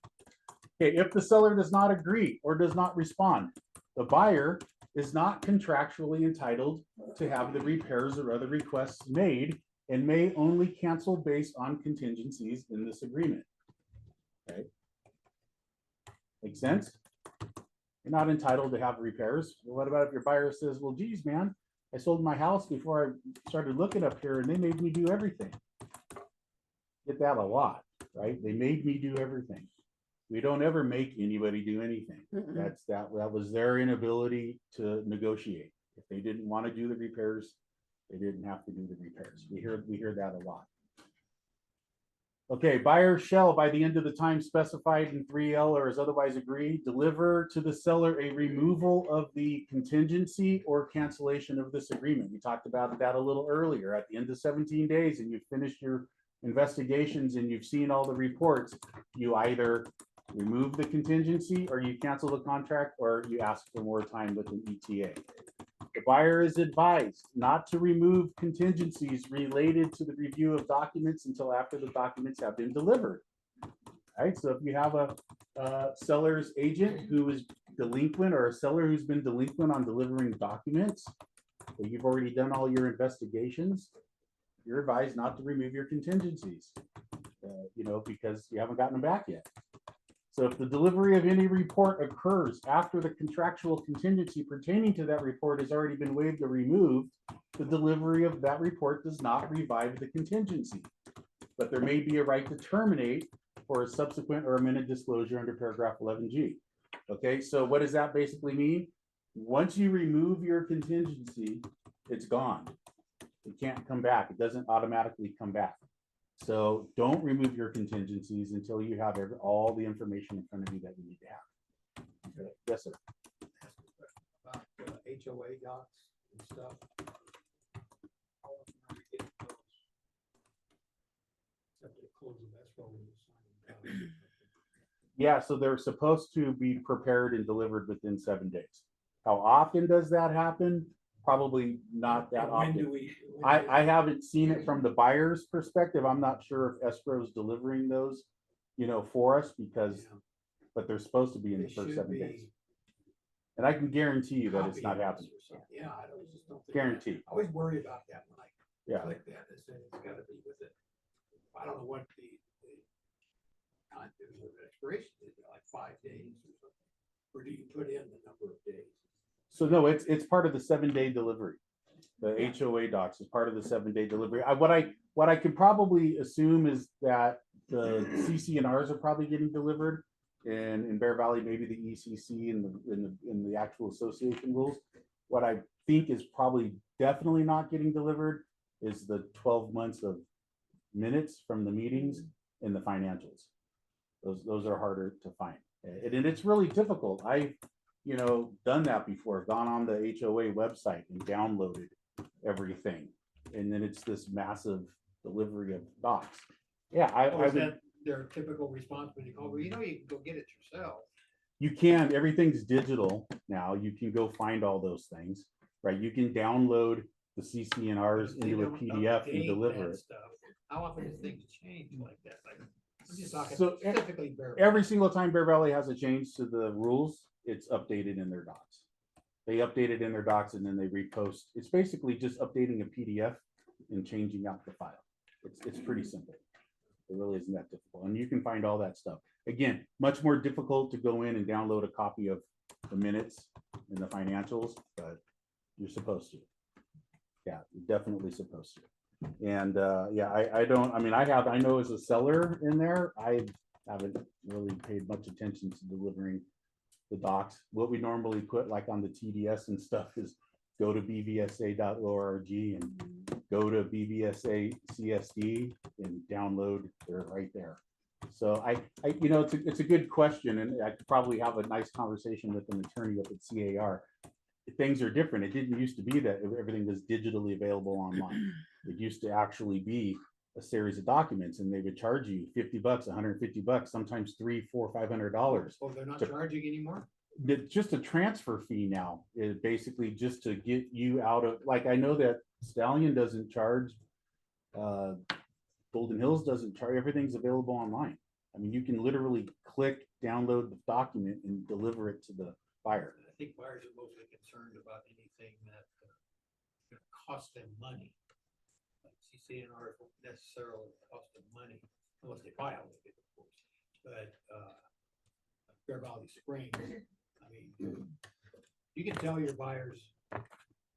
Okay, if the seller does not agree or does not respond, the buyer is not contractually entitled to have the repairs or other requests made and may only cancel based on contingencies in this agreement. Okay. Make sense? You're not entitled to have repairs. Well, what about if your buyer says, well, geez, man, I sold my house before I started looking up here and they made me do everything. Get that a lot, right? They made me do everything. We don't ever make anybody do anything. That was their inability to negotiate. If they didn't want to do the repairs, they didn't have to do the repairs. We hear that a lot. Okay, buyer shall, by the end of the time specified in 3L or as otherwise agreed, deliver to the seller a removal of the contingency or cancellation of this agreement. We talked about that a little earlier. At the end of 17 days and you've finished your investigations and you've seen all the reports, you either remove the contingency or you cancel the contract or you ask for more time with an ETA. The buyer is advised not to remove contingencies related to the review of documents until after the documents have been delivered. All right, so if you have a seller's agent who is delinquent or a seller who's been delinquent on delivering documents, but you've already done all your investigations, you're advised not to remove your contingencies, because you haven't gotten them back yet. So if the delivery of any report occurs after the contractual contingency pertaining to that report has already been waived or removed, the delivery of that report does not revive the contingency. But there may be a right to terminate for a subsequent or amended disclosure under paragraph 11G. Okay, so what does that basically mean? Once you remove your contingency, it's gone. It can't come back. It doesn't automatically come back. So don't remove your contingencies until you have all the information in front of you that you need to have. Okay. Yes, sir. About HOA docs and stuff. How often are we getting those? Except they close the escrow when you sign them. Yeah, so they're supposed to be prepared and delivered within 7 days. How often does that happen? Probably not that often. I haven't seen it from the buyer's perspective. I'm not sure if escrow is delivering those, for us because, but they're supposed to be in the first 7 days. And I can guarantee you that it's not happening. Yeah, I just don't think. Guarantee. I always worry about that when I Yeah. click that. It's gotta be with it. I don't know what the time of expiration is, like 5 days or something. Or do you put in the number of days? So no, it's part of the 7-day delivery. The HOA docs is part of the 7-day delivery. What I could probably assume is that the CC&Rs are probably getting delivered, and in Bear Valley maybe the ECC in the actual association rules. What I think is probably definitely not getting delivered is the 12 months of minutes from the meetings and the financials. Those are harder to find, and it's really difficult. I've done that before, gone on the HOA website and downloaded everything. And then it's this massive delivery of docs. Yeah, I Is would, that their typical response when you call? Well, you can go get it yourself. you can, everything's digital now. You can go find all those things, right? You can download the CC&Rs If they into a don't PDF and update deliver that it. stuff, how often do things change like that? Like, I'm just talking So, specifically Bear Valley. Every single time Bear Valley has a change to the rules, it's updated in their docs. They update it in their docs and then they repost. It's basically just updating a PDF and changing out the file. It's pretty simple. It really isn't that difficult. And you can find all that stuff. Again, much more difficult to go in and download a copy of the minutes and the financials, but you're supposed to. Yeah, you're definitely supposed to. And yeah, I know as a seller in there, I haven't really paid much attention to delivering the docs. What we normally put like on the TDS and stuff is go to bvsa.org and go to BVSA CSD and download. They're right there. So it's a good question, and I could probably have a nice conversation with an attorney up at CAR. Things are different. It didn't used to be that everything was digitally available online. It used to actually be a series of documents, and they would charge you $50, $150, sometimes $300, $400, $500. Oh, they're not charging anymore? It's just a transfer fee now. Is basically just to get you out of, like, I know that Stallion doesn't charge, Golden Hills doesn't charge. Everything's available online. I mean, you can literally click, download the document, and deliver it to the buyer. think buyers are mostly concerned about anything that gonna cost them money. Like CCNR won't necessarily cost them money unless they file with it, of course. But Bear Valley Springs, I mean, you can tell your buyers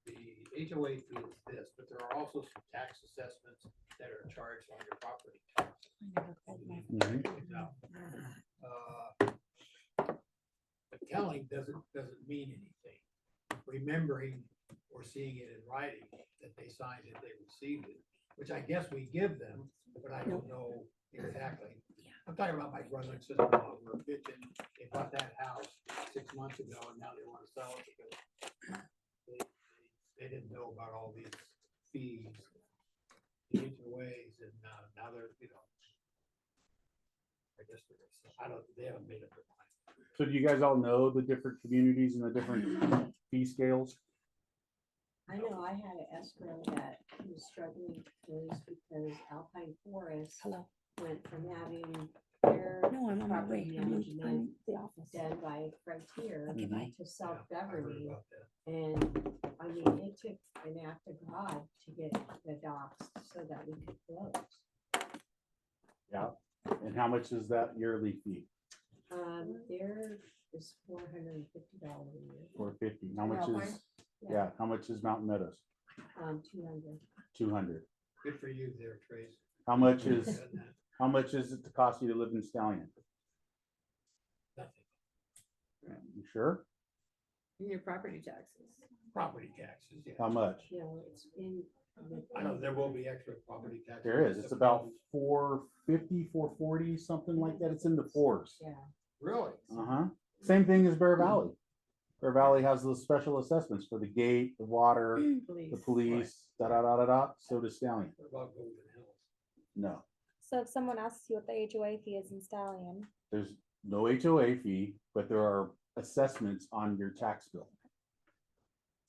the HOA fee is this, but there are also some tax assessments that are charged on your property tax. Now, but telling doesn't mean anything. Remembering or seeing it in writing that they signed it, they received it, which I guess we give them, but I don't know exactly. I'm talking about my brother and sister-in-law who were bitching. They bought that house 6 months ago and now they want to sell it because they didn't know about all these fees, the HOAs, and now they're, I guess they haven't made up their mind. So do you guys all know the different communities and the different fee scales? I know I had an escrow that was struggling with because Alpine Forest Hello. went from having their No, I'm on my way. property I'm management in the office. done by Frontier Okay, bye. to I heard self-governing. about that. And I mean, it took an act of God to get the docs so that we could close. Yeah. And how much is that yearly fee? There is $450 a year, 450. How much Alpine? is, yeah, how much is Mountain Meadows? 200. 200. Good for you there, Trace. How much is, Done that. how much is it to cost you to live in Stallion? Nothing. You sure? Your property taxes. Property taxes, yeah. How much? You know, it's in. I know there will be extra property taxes. There is. It's about 450, 440, something like that. It's in the fours. Yeah. Really? Uh-huh. Same thing as Bear Valley. Bear Valley has those special assessments for the gate, the water, the police, da-da-da-da-da. So does Stallion. What about Golden Hills? No, So if someone asks you what the HOA fee is in Stallion, there's no HOA fee, but there are assessments on your tax bill.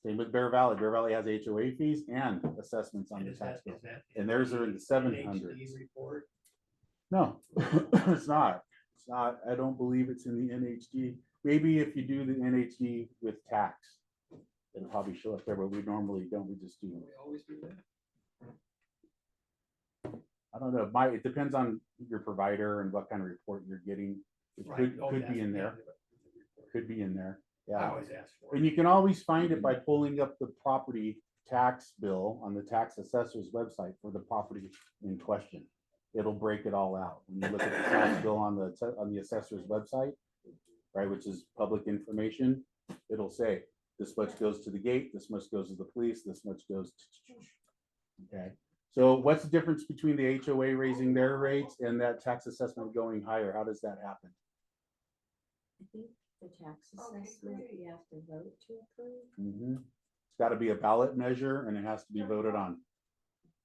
Same with Bear Valley. Bear Valley has HOA fees and assessments on And the is tax that- bill. is that And theirs are in the NHD 700s. report? No, it's not. It's not. I don't believe it's in the NHD. Maybe if you do the NHD with tax, it'll probably show up there, but we normally don't. We just do. We always do that. I don't know. It depends on your provider and what kind of report you're getting. It Right. Oh, could that's be in the there. end of it, the report. Could be in there. I Yeah. always ask for And it. you can always find it by pulling up the property tax bill on the tax assessor's website for the property in question. It'll break it all out. When you look at the tax bill on the assessor's website, right, which is public information, it'll say this much goes to the gate, this much goes to the police, this much goes to, okay. So what's the difference between the HOA raising their rates and that tax assessment going higher? How does that happen? I think the tax assessment, you have to vote to approve. It's got to be a ballot measure and it has to be voted on.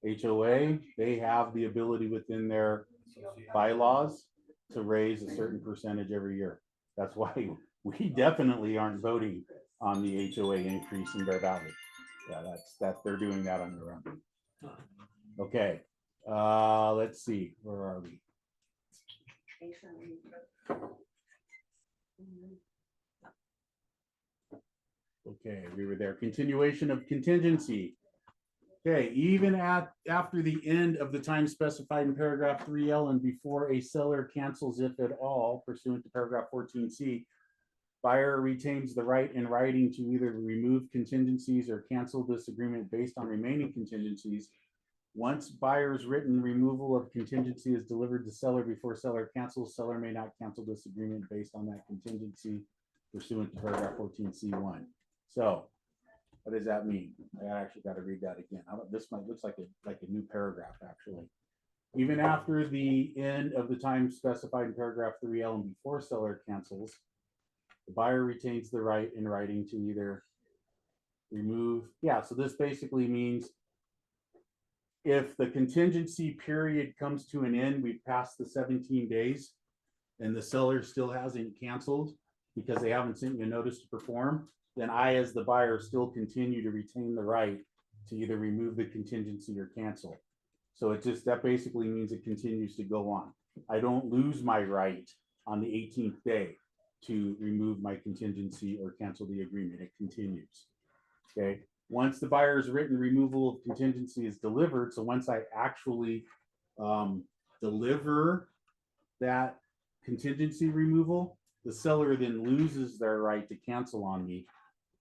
HOA, they have the ability within their bylaws to raise a certain percentage every year. That's why we definitely aren't voting on the HOA increase in Bear Valley. Yeah, that's they're doing that on their own. Okay, let's see, where are we? Okay, we were there. Continuation of contingency. Okay, even after the end of the time specified in paragraph 3L and before a seller cancels if at all pursuant to paragraph 14C, buyer retains the right in writing to either remove contingencies or cancel this agreement based on remaining contingencies. Once buyer's written removal of contingency is delivered to seller before seller cancels, seller may not cancel this agreement based on that contingency pursuant to paragraph 14C1. So what does that mean? I actually got to read that again. This might looks like a new paragraph actually. Even after the end of the time specified in paragraph 3L and before seller cancels, the buyer retains the right in writing to either remove. Yeah, so this basically means if the contingency period comes to an end, we've passed the 17 days and the seller still hasn't canceled because they haven't sent you a notice to perform, then I, as the buyer, still continue to retain the right to either remove the contingency or cancel. So that basically means it continues to go on. I don't lose my right on the 18th day. to remove my contingency or cancel the agreement. It continues. Okay. Once the buyer's written removal of contingency is delivered, so once I actually deliver that contingency removal, the seller then loses their right to cancel on me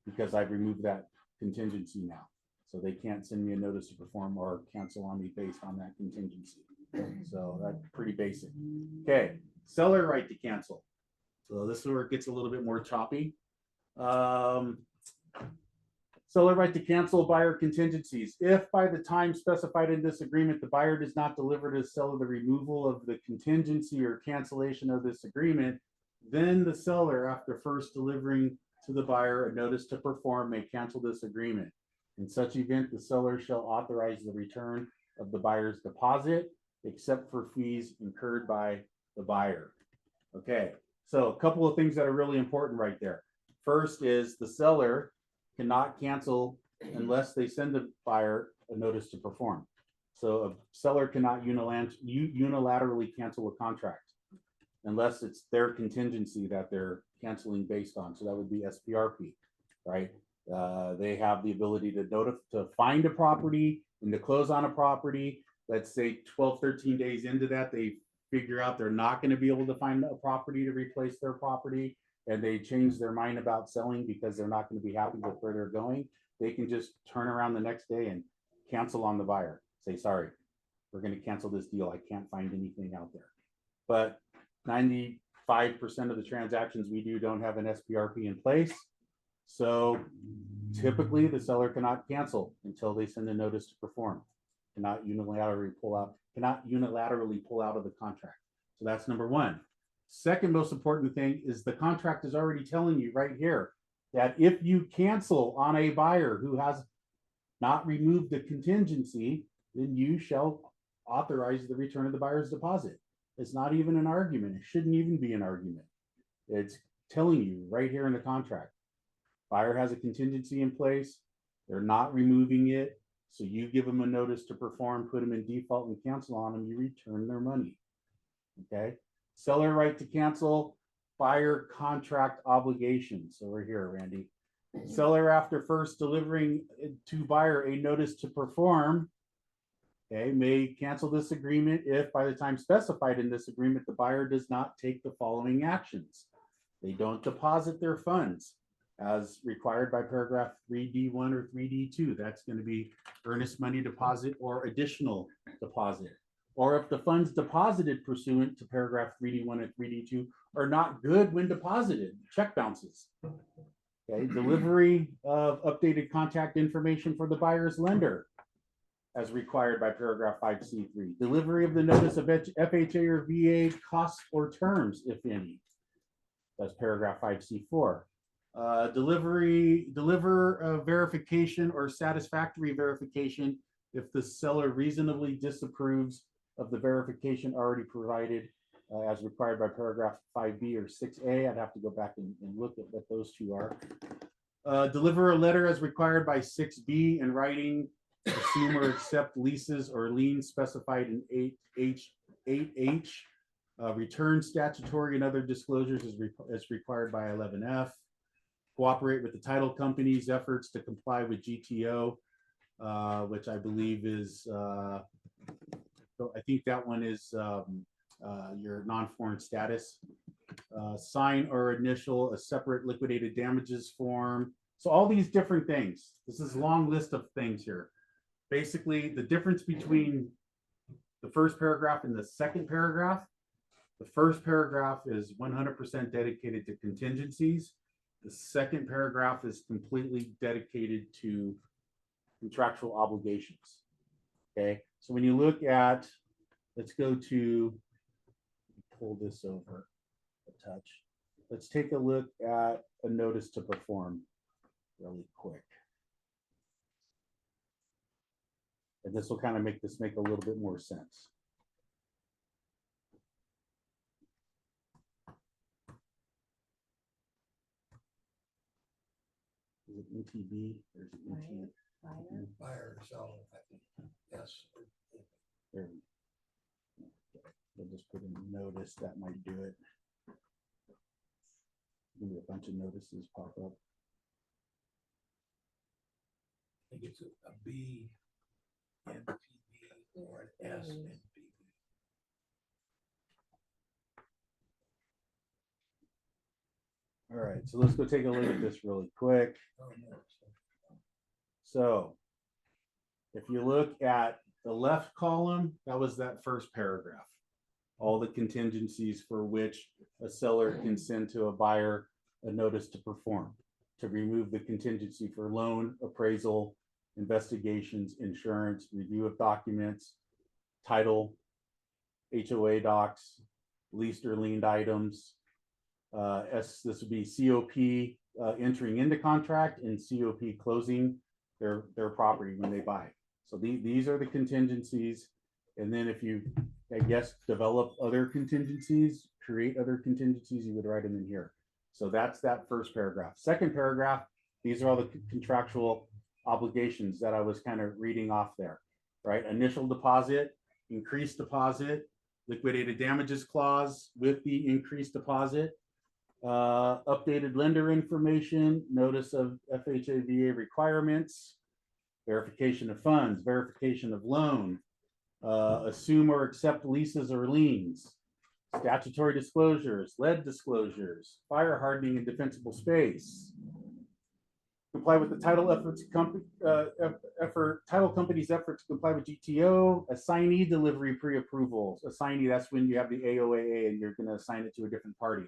because I've removed that contingency now. So they can't send me a notice to perform or cancel on me based on that contingency. So that's pretty basic. Okay, seller right to cancel. So this is where it gets a little bit more choppy. Seller right to cancel buyer contingencies. If by the time specified in this agreement, the buyer does not deliver to the seller the removal of the contingency or cancellation of this agreement, then the seller, after first delivering to the buyer a notice to perform, may cancel this agreement. In such event, the seller shall authorize the return of the buyer's deposit, except for fees incurred by the buyer. Okay, so a couple of things that are really important right there. First is the seller cannot cancel unless they send the buyer a notice to perform. So a seller cannot unilaterally cancel a contract unless it's their contingency that they're canceling based on. So that would be SPRP, right? They have the ability to find a property and to close on a property. Let's say 12, 13 days into that, they figure out they're not going to be able to find a property to replace their property, and they change their mind about selling because they're not going to be happy with where they're going. They can just turn around the next day and cancel on the buyer. Say, sorry, we're going to cancel this deal. I can't find anything out there. But 95% of the transactions we do don't have an SPRP in place. So typically the seller cannot cancel until they send a notice to perform. Cannot unilaterally pull out of the contract. So that's number one. Second most important thing is the contract is already telling you right here that if you cancel on a buyer who has not removed the contingency, then you shall authorize the return of the buyer's deposit. It's not even an argument. It shouldn't even be an argument. It's telling you right here in the contract. Buyer has a contingency in place. They're not removing it. So you give them a notice to perform, put them in default and cancel on them, you return their money. Okay. Seller right to cancel, buyer contract obligations. So we're here, Randy. Seller, after first delivering to buyer a notice to perform, okay, may cancel this agreement if by the time specified in this agreement, the buyer does not take the following actions. They don't deposit their funds as required by paragraph 3D1 or 3D2. That's going to be earnest money deposit or additional deposit. Or if the funds deposited pursuant to paragraph 3D1 and 3D2 are not good when deposited, check bounces. Okay, delivery of updated contact information for the buyer's lender as required by paragraph 5C3. Delivery of the notice of FHA or VA costs or terms, if any. That's paragraph 5C4. Deliver verification or satisfactory verification if the seller reasonably disapproves of the verification already provided as required by paragraph 5B or 6A. I'd have to go back and look at what those two are. Deliver a letter as required by 6B in writing, assume or accept leases or liens specified in 8H. Return statutory and other disclosures as required by 11F. Cooperate with the title company's efforts to comply with GTO, which I believe is, I think that one is your non-foreign status. Sign or initial a separate liquidated damages form. So all these different things. This is a long list of things here. Basically, the difference between the first paragraph and the second paragraph. The first paragraph is 100% dedicated to contingencies. The second paragraph is completely dedicated to contractual obligations. Okay, so when you look at, let's go to, pull this over a touch. Let's take a look at a notice to perform really quick. And this will kind of make this make a little bit more sense. Is it NTB? There's NTB. Buyer or seller, I think. Yes. There. We'll just put in notice, that might do it. Maybe a bunch of notices pop up. I think it's a B, NPB, or an S, NPB. All right, so let's go take a look at this really quick. Oh, no. So if you look at the left column, that was that first paragraph. All the contingencies for which a seller can send to a buyer a notice to perform, to remove the contingency for loan, appraisal, investigations, insurance, review of documents, title, HOA docs, leased or liened items. This would be COP entering into contract and COP closing their property when they buy. So these are the contingencies. And then if you, I guess, develop other contingencies, create other contingencies, you would write them in here. So that's that first paragraph. Second paragraph, these are all the contractual obligations that I was kind of reading off there, right? Initial deposit, increased deposit, liquidated damages clause with the increased deposit, updated lender information, notice of FHA/VA requirements, verification of funds, verification of loan, assume or accept leases or liens, statutory disclosures, lead disclosures, fire hardening and defensible space, comply with the title title company's effort to comply with GTO, assignee delivery pre-approvals. Assignee, that's when you have the AOAA and you're going to assign it to a different party.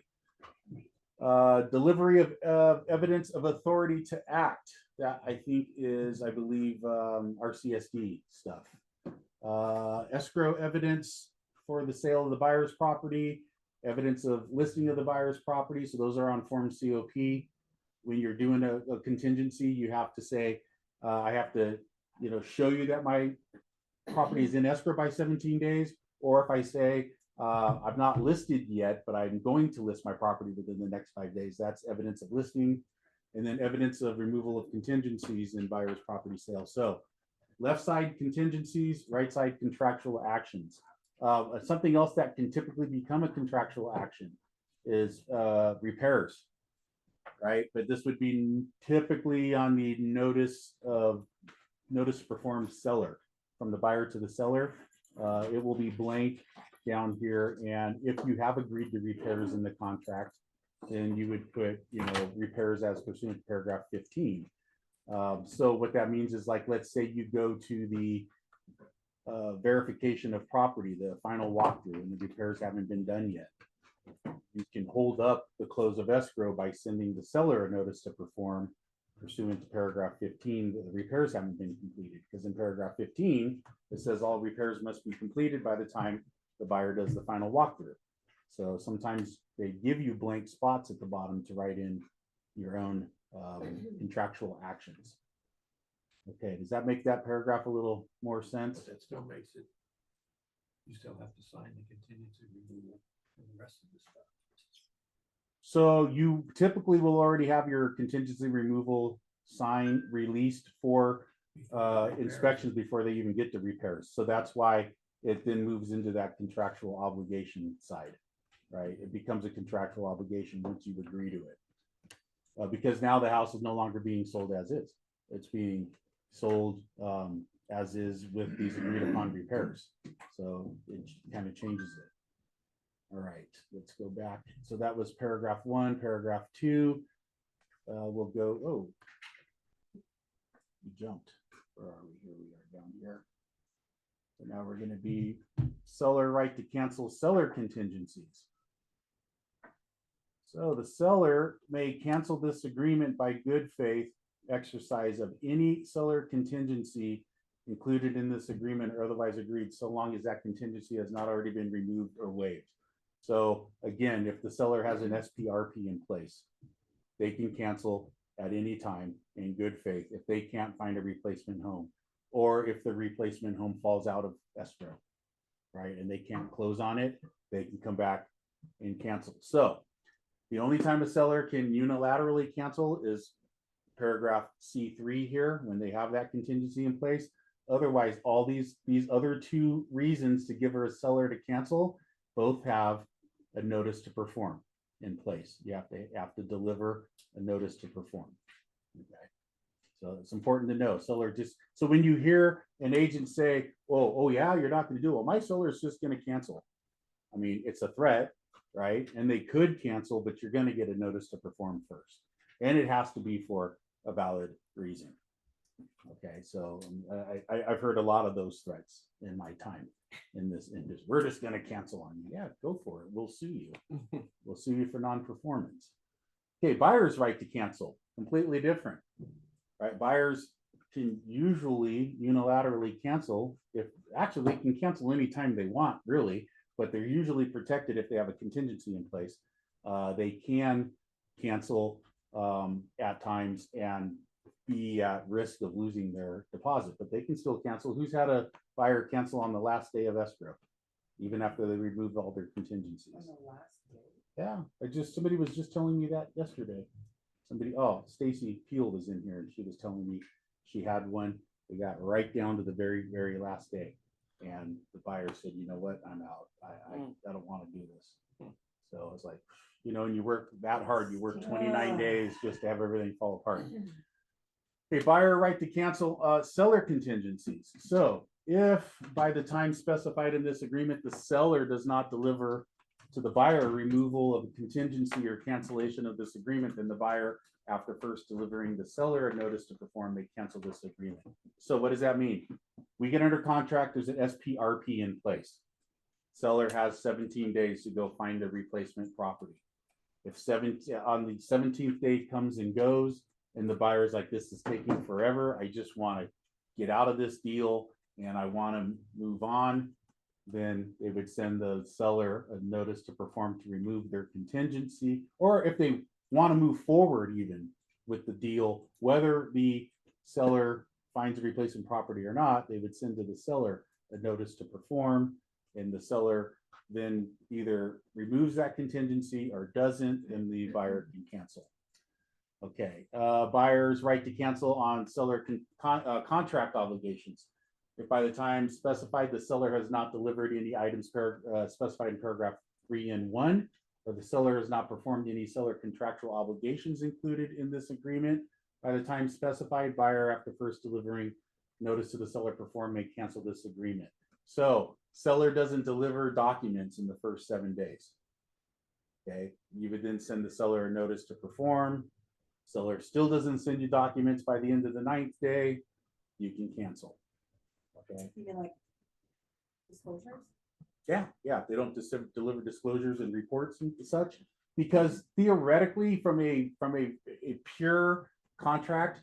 Delivery of evidence of authority to act. That I think is, I believe, RCSD stuff. Escrow evidence for the sale of the buyer's property, evidence of listing of the buyer's property. So those are on Form COP. When you're doing a contingency, you have to say, I have to, show you that my property is in escrow by 17 days. Or if I say, I'm not listed yet, but I'm going to list my property within the next 5 days, that's evidence of listing. And then evidence of removal of contingencies in buyer's property sale. So left side contingencies, right side contractual actions. Something else that can typically become a contractual action is repairs, right? But this would be typically on the notice to perform seller, from the buyer to the seller. It will be blank down here, and if you have agreed to repairs in the contract, then you would put, repairs as pursuant to paragraph 15. So what that means is, like, let's say you go to the verification of property, the final walkthrough, and the repairs haven't been done yet. You can hold up the close of escrow by sending the seller a notice to perform pursuant to paragraph 15 that the repairs haven't been completed. Because in paragraph 15, it says all repairs must be completed by the time the buyer does the final walkthrough. So sometimes they give you blank spots at the bottom to write in your own contractual actions. Okay, does that make that paragraph a little more sense? But that still makes it, you still have to sign the contingency removal and the rest of the stuff. So you typically will already have your contingency removal signed, released for inspections before they even get to repairs. So that's why it then moves into that contractual obligation side, right? It becomes a contractual obligation once you agree to it. Because now the house is no longer being sold as is. It's being sold as is with these agreed upon repairs. So it kind of changes it. All right, let's go back. So that was paragraph 1, paragraph 2. We'll go, oh, we jumped. Where are we? Here we are, down here. So now we're going to be seller right to cancel seller contingencies. So the seller may cancel this agreement by good faith exercise of any seller contingency included in this agreement or otherwise agreed, so long as that contingency has not already been removed or waived. So again, if the seller has an SPRP in place, they can cancel at any time in good faith if they can't find a replacement home, or if the replacement home falls out of escrow, right? And they can't close on it, they can come back and cancel. So the only time a seller can unilaterally cancel is paragraph C3 here, when they have that contingency in place. Otherwise, all these other 2 reasons to give her a seller to cancel both have a notice to perform. in place. You have to deliver a notice to perform. Okay. So it's important to know. Seller just, so when you hear an agent say, oh yeah, you're not going to do it. Well, my seller is just going to cancel. I mean, it's a threat, right? And they could cancel, but you're going to get a notice to perform first. And it has to be for a valid reason. Okay, so I've heard a lot of those threats in my time in this industry. We're just going to cancel on you. Yeah, go for it. We'll sue you. We'll sue you for non-performance. Okay, buyer's right to cancel, completely different, right? Buyers can usually unilaterally cancel. If actually they can cancel anytime they want, really, but they're usually protected if they have a contingency in place. They can cancel at times and be at risk of losing their deposit, but they can still cancel. Who's had a buyer cancel on the last day of escrow, even after they removed all their contingencies? On the last day. Yeah, somebody was just telling me that yesterday. Stacy Peel was in here and she was telling me she had one. They got right down to the very, very last day. And the buyer said, you know what, I'm out. I don't want to do this. So it's like, and you work that hard, you work 29 days just to have everything fall apart. Okay, buyer right to cancel seller contingencies. So if by the time specified in this agreement, the seller does not deliver to the buyer removal of a contingency or cancellation of this agreement, then the buyer, after first delivering the seller a notice to perform, may cancel this agreement. So what does that mean? We get under contract, there's an SPRP in place. Seller has 17 days to go find a replacement property. If on the 17th day comes and goes, and the buyer's like, this is taking forever, I just want to get out of this deal and I want to move on, then they would send the seller a notice to perform to remove their contingency. Or if they want to move forward even with the deal, whether the seller finds a replacement property or not, they would send to the seller a notice to perform, and the seller then either removes that contingency or doesn't, and the buyer can cancel. Okay, buyer's right to cancel on seller contract obligations. If by the time specified, the seller has not delivered any items specified in paragraph 3 and 1, or the seller has not performed any seller contractual obligations included in this agreement, by the time specified, buyer, after first delivering notice to the seller perform, may cancel this agreement. So seller doesn't deliver documents in the first 7 days. Okay, you would then send the seller a notice to perform. Seller still doesn't send you documents by the end of the 9th day, you can cancel. Okay. Even like disclosures? Yeah, they don't deliver disclosures and reports and such, because theoretically, from a pure contract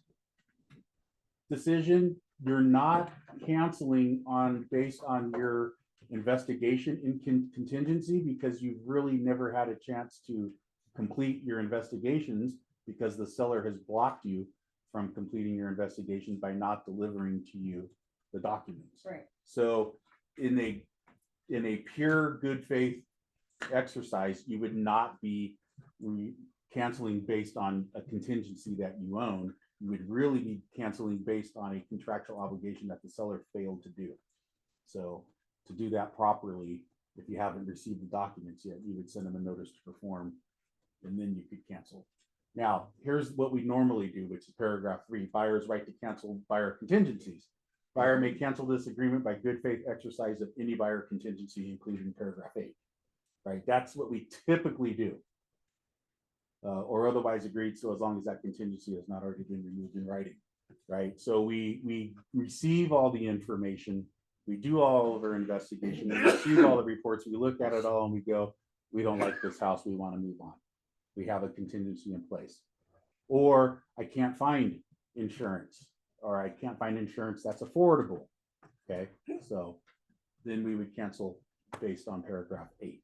decision, you're not canceling based on your investigation in contingency, because you've really never had a chance to complete your investigations, because the seller has blocked you from completing your investigation by not delivering to you the documents. Right. So in a pure good faith exercise, you would not be canceling based on a contingency that you own. You would really be canceling based on a contractual obligation that the seller failed to do. So to do that properly, if you haven't received the documents yet, you would send them a notice to perform, and then you could cancel. Now, here's what we normally do, which is paragraph 3, buyer's right to cancel buyer contingencies. Buyer may cancel this agreement by good faith exercise of any buyer contingency included in paragraph 8. Right, that's what we typically do, or otherwise agreed. So as long as that contingency has not already been removed in writing, right? So we receive all the information, we do all of our investigation, we receive all the reports, we look at it all, and we go, we don't like this house, we want to move on. We have a contingency in place. Or I can't find insurance, or I can't find insurance that's affordable. Okay, so then we would cancel based on paragraph 8.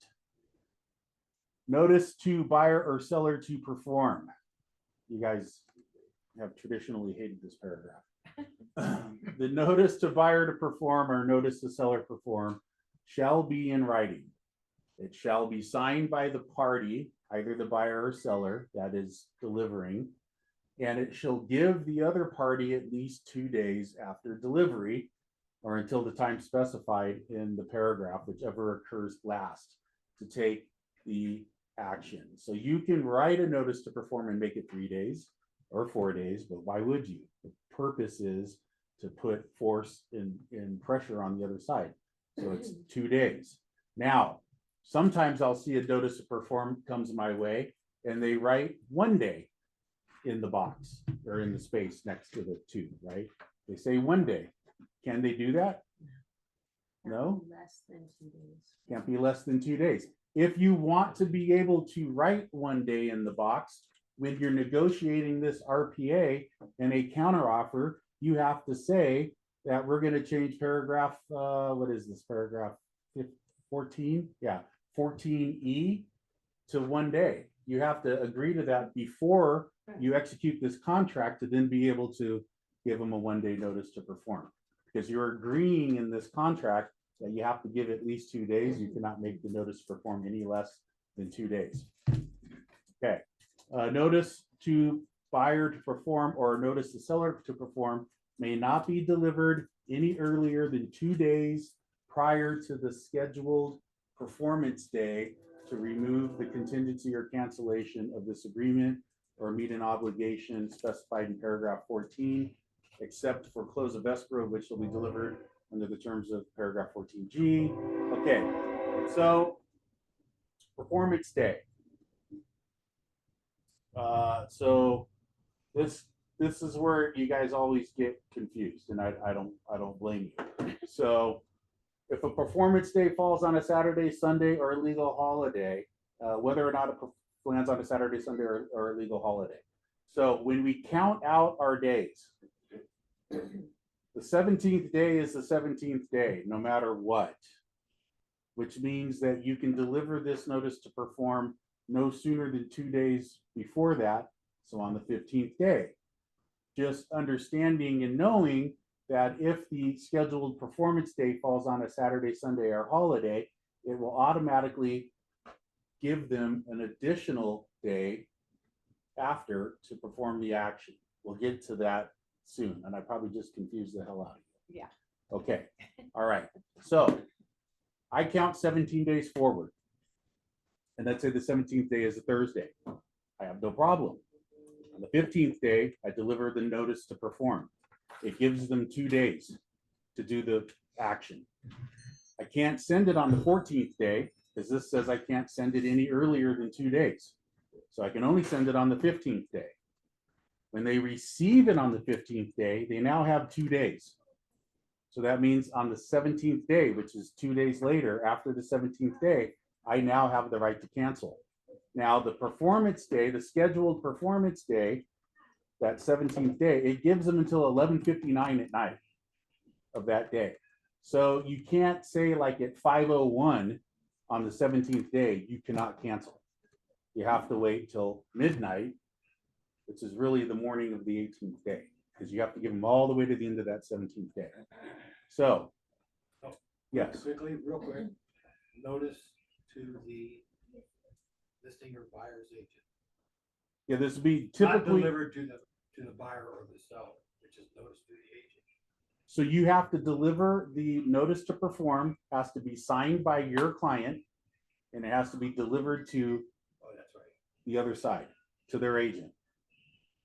Notice to buyer or seller to perform. You guys have traditionally hated this paragraph. The notice to buyer to perform or notice to seller perform shall be in writing. It shall be signed by the party, either the buyer or seller that is delivering, and it shall give the other party at least 2 days after delivery, or until the time specified in the paragraph, whichever occurs last, to take the action. So you can write a notice to perform and make it 3 days or 4 days, but why would you? The purpose is to put force in pressure on the other side. So it's 2 days. Now, sometimes I'll see a notice to perform comes my way and they write 1 day in the box or in the space next to the 2, right? They say 1 day. Can they do that? No? Less than 2 days. Can't be less than 2 days. If you want to be able to write 1 day in the box, when you're negotiating this RPA and a counteroffer, you have to say that we're going to change paragraph, what is this paragraph 14? Yeah, 14E to 1 day. You have to agree to that before you execute this contract to then be able to give them a 1 day notice to perform. Because you're agreeing in this contract that you have to give at least 2 days. You cannot make the notice to perform any less than 2 days. Okay. Notice to buyer to perform or notice to seller to perform may not be delivered any earlier than 2 days prior to the scheduled performance day to remove the contingency or cancellation of this agreement or meet an obligation specified in paragraph 14, except for close of escrow, which will be delivered under the terms of paragraph 14G. Okay, so performance day. So this is where you guys always get confused, and I don't blame you. So if a performance day falls on a Saturday, Sunday, or a legal holiday, whether or not it lands on a Saturday, Sunday, or a legal holiday. So when we count out our days, the 17th day is the 17th day, no matter what, which means that you can deliver this notice to perform no sooner than 2 days before that, so on the 15th day. Just understanding and knowing that if the scheduled performance day falls on a Saturday, Sunday, or holiday, it will automatically give them an additional day after to perform the action. We'll get to that soon, and I probably just confused the hell out of you. Yeah. Okay, all right. So I count 17 days forward. And let's say the 17th day is a Thursday. I have no problem. On the 15th day, I deliver the notice to perform. It gives them 2 days to do the action. I can't send it on the 14th day because this says I can't send it any earlier than 2 days. So I can only send it on the 15th day. When they receive it on the 15th day, they now have 2 days. So that means on the 17th day, which is 2 days later, after the 17th day, I now have the right to cancel. Now the performance day, the scheduled performance day, that 17th day, it gives them until 11:59 at night of that day. So you can't say like at 5:01 on the 17th day, you cannot cancel. You have to wait till midnight, which is really the morning of the 18th day, because you have to give them all the way to the end of that 17th day. So, yes. Quickly, real quick, notice to the listing or buyer's agent. Yeah, this would be Not typically, delivered to the buyer or the seller, which is notice to the agent. so you have to deliver the notice to perform, has to be signed by your client, and it has to be delivered to Oh, that's right. the other side, to their agent.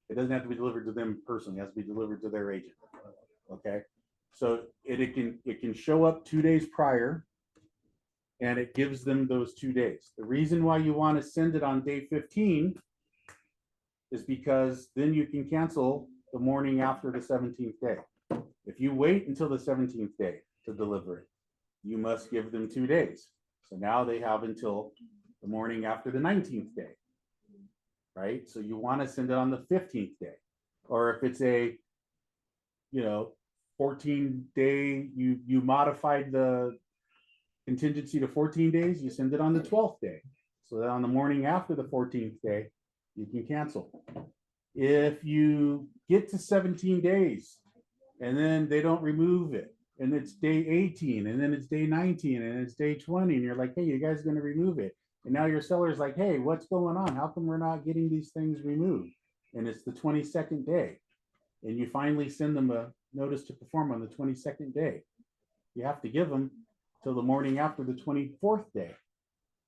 It doesn't have to be delivered to them personally, it has to be delivered to their agent. Okay, so it can show up 2 days prior, and it gives them those 2 days. The reason why you want to send it on day 15 is because then you can cancel the morning after the 17th day. If you wait until the 17th day to deliver it, you must give them 2 days. So now they have until the morning after the 19th day, right? So you want to send it on the 15th day. Or if it's a, 14 day, you modified the contingency to 14 days, you send it on the 12th day. So that on the morning after the 14th day, you can cancel. If you get to 17 days and then they don't remove it, and it's day 18, and then it's day 19, and it's day 20, and you're like, hey, you guys are going to remove it. And now your seller's like, hey, what's going on? How come we're not getting these things removed? And it's the 22nd day. And you finally send them a notice to perform on the 22nd day. You have to give them till the morning after the 24th day.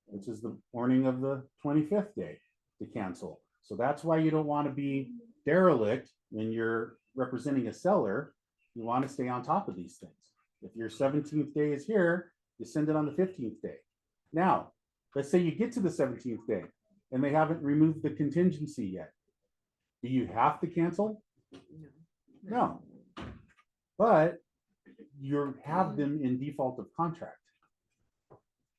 which is the morning of the 25th day to cancel. So that's why you don't want to be derelict when you're representing a seller. You want to stay on top of these things. If your 17th day is here, you send it on the 15th day. Now, let's say you get to the 17th day and they haven't removed the contingency yet. Do you have to cancel? No. But you have them in default of contract,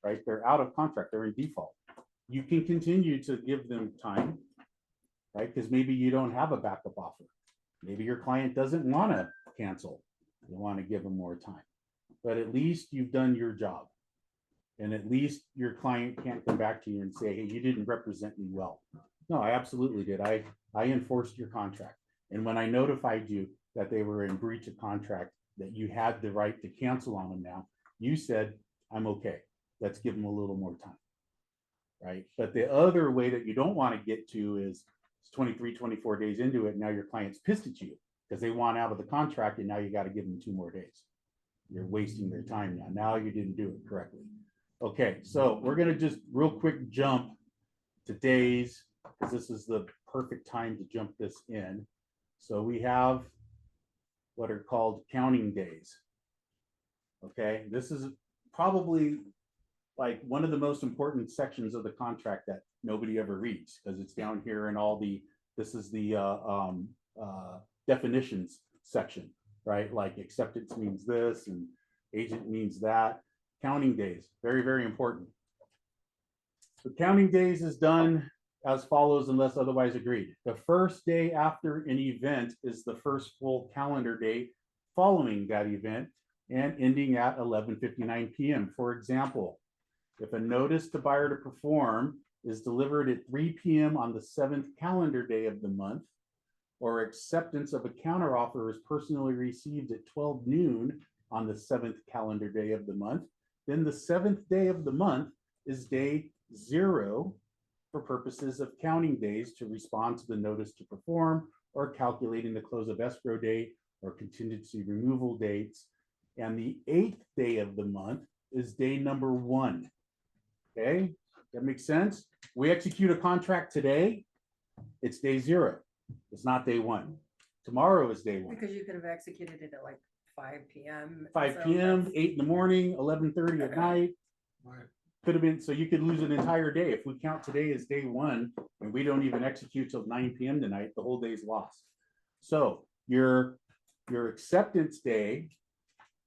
right? They're out of contract, they're in default. You can continue to give them time, right? Because maybe you don't have a backup offer. Maybe your client doesn't want to cancel. You want to give them more time. But at least you've done your job. And at least your client can't come back to you and say, hey, you didn't represent me well. No, I absolutely did. I enforced your contract. And when I notified you that they were in breach of contract, that you had the right to cancel on them now, you said, I'm okay. Let's give them a little more time. Right. But the other way that you don't want to get to is it's 23, 24 days into it. Now your client's pissed at you because they want out of the contract and now you got to give them 2 more days. You're wasting their time now. Now you didn't do it correctly. Okay, so we're going to just real quick jump to days because this is the perfect time to jump this in. So we have what are called counting days. Okay, this is probably like one of the most important sections of the contract that nobody ever reads because it's down here in all the, this is the definitions section, right? Like acceptance means this and agent means that. Counting days, very, very important. So counting days is done as follows unless otherwise agreed. The first day after an event is the first full calendar day following that event and ending at 11:59 p.m. For example, if a notice to buyer to perform is delivered at 3 p.m. on the 7th calendar day of the month, or acceptance of a counteroffer is personally received at 12 noon on the 7th calendar day of the month, then the 7th day of the month is day 0 for purposes of counting days to respond to the notice to perform or calculating the close of escrow date or contingency removal dates. And the 8th day of the month is day number 1. Okay, that makes sense? We execute a contract today, it's day 0. It's not day 1. Tomorrow is day 1. Because you could have executed it at like 5 p.m. 5 p.m., 8 in the morning, 11:30 at night. Right. Could have been, so you could lose an entire day. If we count today as day 1 and we don't even execute till 9 p.m. tonight, the whole day's lost. So your acceptance day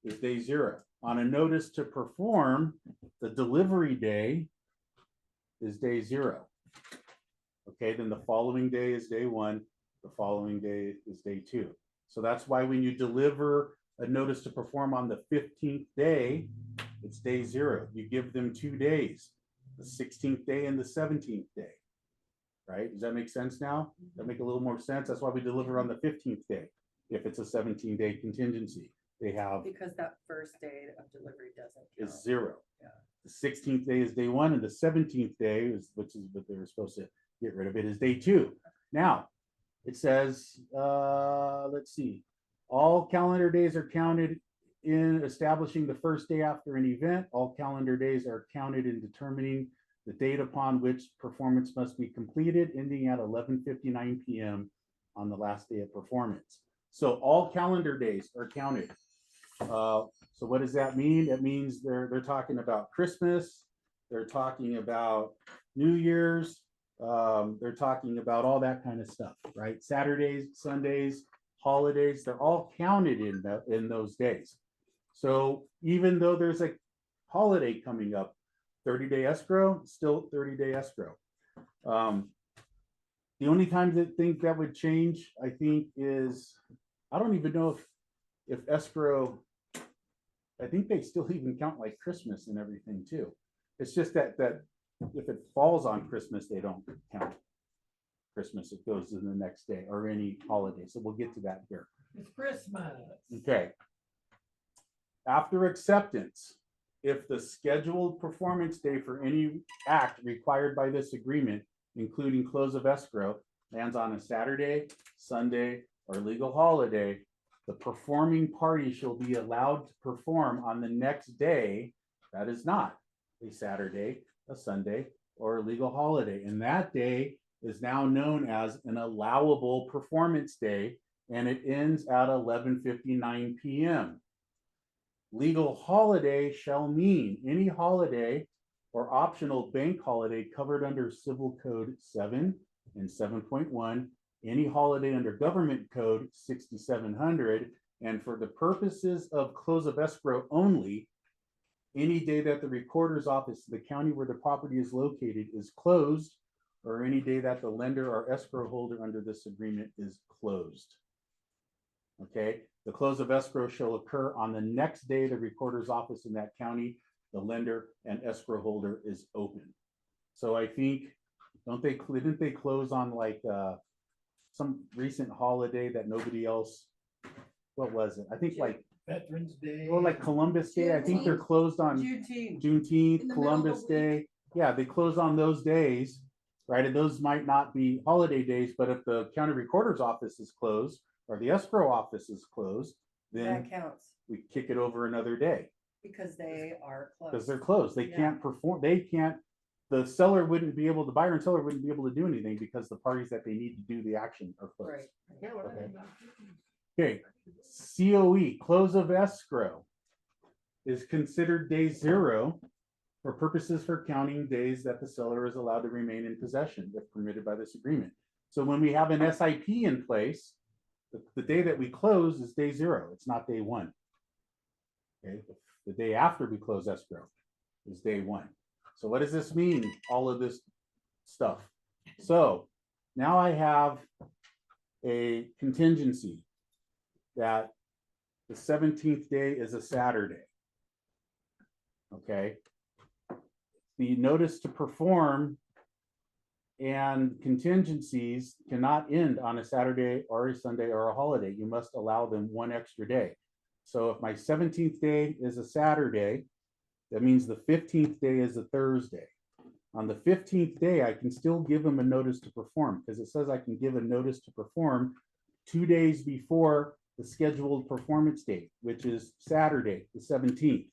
is day 0. On a notice to perform, the delivery day is day 0. Okay, then the following day is day 1. The following day is day 2. So that's why when you deliver a notice to perform on the 15th day, it's day 0. You give them 2 days, the 16th day and the 17th day, right? Does that make sense now? Does that make a little more sense? That's why we deliver on the 15th day. If it's a 17-day contingency, they have Because that first day of delivery doesn't count. is 0. Yeah. The 16th day is day 1 and the 17th day is, which is what they were supposed to get rid of it, is day 2. Now it says, let's see, all calendar days are counted in establishing the first day after an event. All calendar days are counted in determining the date upon which performance must be completed, ending at 11:59 p.m. on the last day of performance. So all calendar days are counted. So what does that mean? It means they're talking about Christmas, they're talking about New Year's, they're talking about all that kind of stuff, right? Saturdays, Sundays, holidays, they're all counted in those days. So even though there's a holiday coming up, 30-day escrow, still 30-day escrow. The only time that think that would change, I think, is I don't even know if escrow, I think they still even count like Christmas and everything too. It's just that if it falls on Christmas, they don't count Christmas. It goes in the next day or any holiday. So we'll get to that here. It's Christmas. Okay. After acceptance, if the scheduled performance day for any act required by this agreement, including close of escrow, lands on a Saturday, Sunday, or legal holiday, the performing party shall be allowed to perform on the next day that is not a Saturday, a Sunday, or a legal holiday. And that day is now known as an allowable performance day, and it ends at 11:59 p.m. Legal holiday shall mean any holiday or optional bank holiday covered under Civil Code 7 and 7.1, any holiday under Government Code 6700, and for the purposes of close of escrow only, any day that the recorder's office of the county where the property is located is closed, or any day that the lender or escrow holder under this agreement is closed. Okay, the close of escrow shall occur on the next day the recorder's office in that county, the lender and escrow holder is open. So I think, didn't they close on like some recent holiday that nobody else, what was it? I think like, Veterans Day. or like Columbus Day. I think they're closed on Juneteenth. Juneteenth, In the middle of the Columbus Day. Yeah, they close on those days, right? And those might not be holiday days, but if the county recorder's office is closed or the escrow office is closed, then That counts we kick it over another day because they are because closed. they're closed. They Yeah. can't perform, they can't, the seller wouldn't be able, the buyer and seller wouldn't be able to do anything because the parties that they need to do the action are closed. Right. Okay, COE, close of escrow, is considered day zero for purposes for counting days that the seller is allowed to remain in possession if permitted by this agreement. So when we have an SIP in place, the day that we close is day zero. It's not day one. Okay, the day after we close escrow is day one. So what does this mean? All of this stuff. So now I have a contingency that the 17th day is a Saturday. Okay. The notice to perform and contingencies cannot end on a Saturday or a Sunday or a holiday. You must allow them one extra day. So if my 17th day is a Saturday, that means the 15th day is a Thursday. On the 15th day, I can still give them a notice to perform because it says I can give a notice to perform 2 days before the scheduled performance date, which is Saturday, the 17th.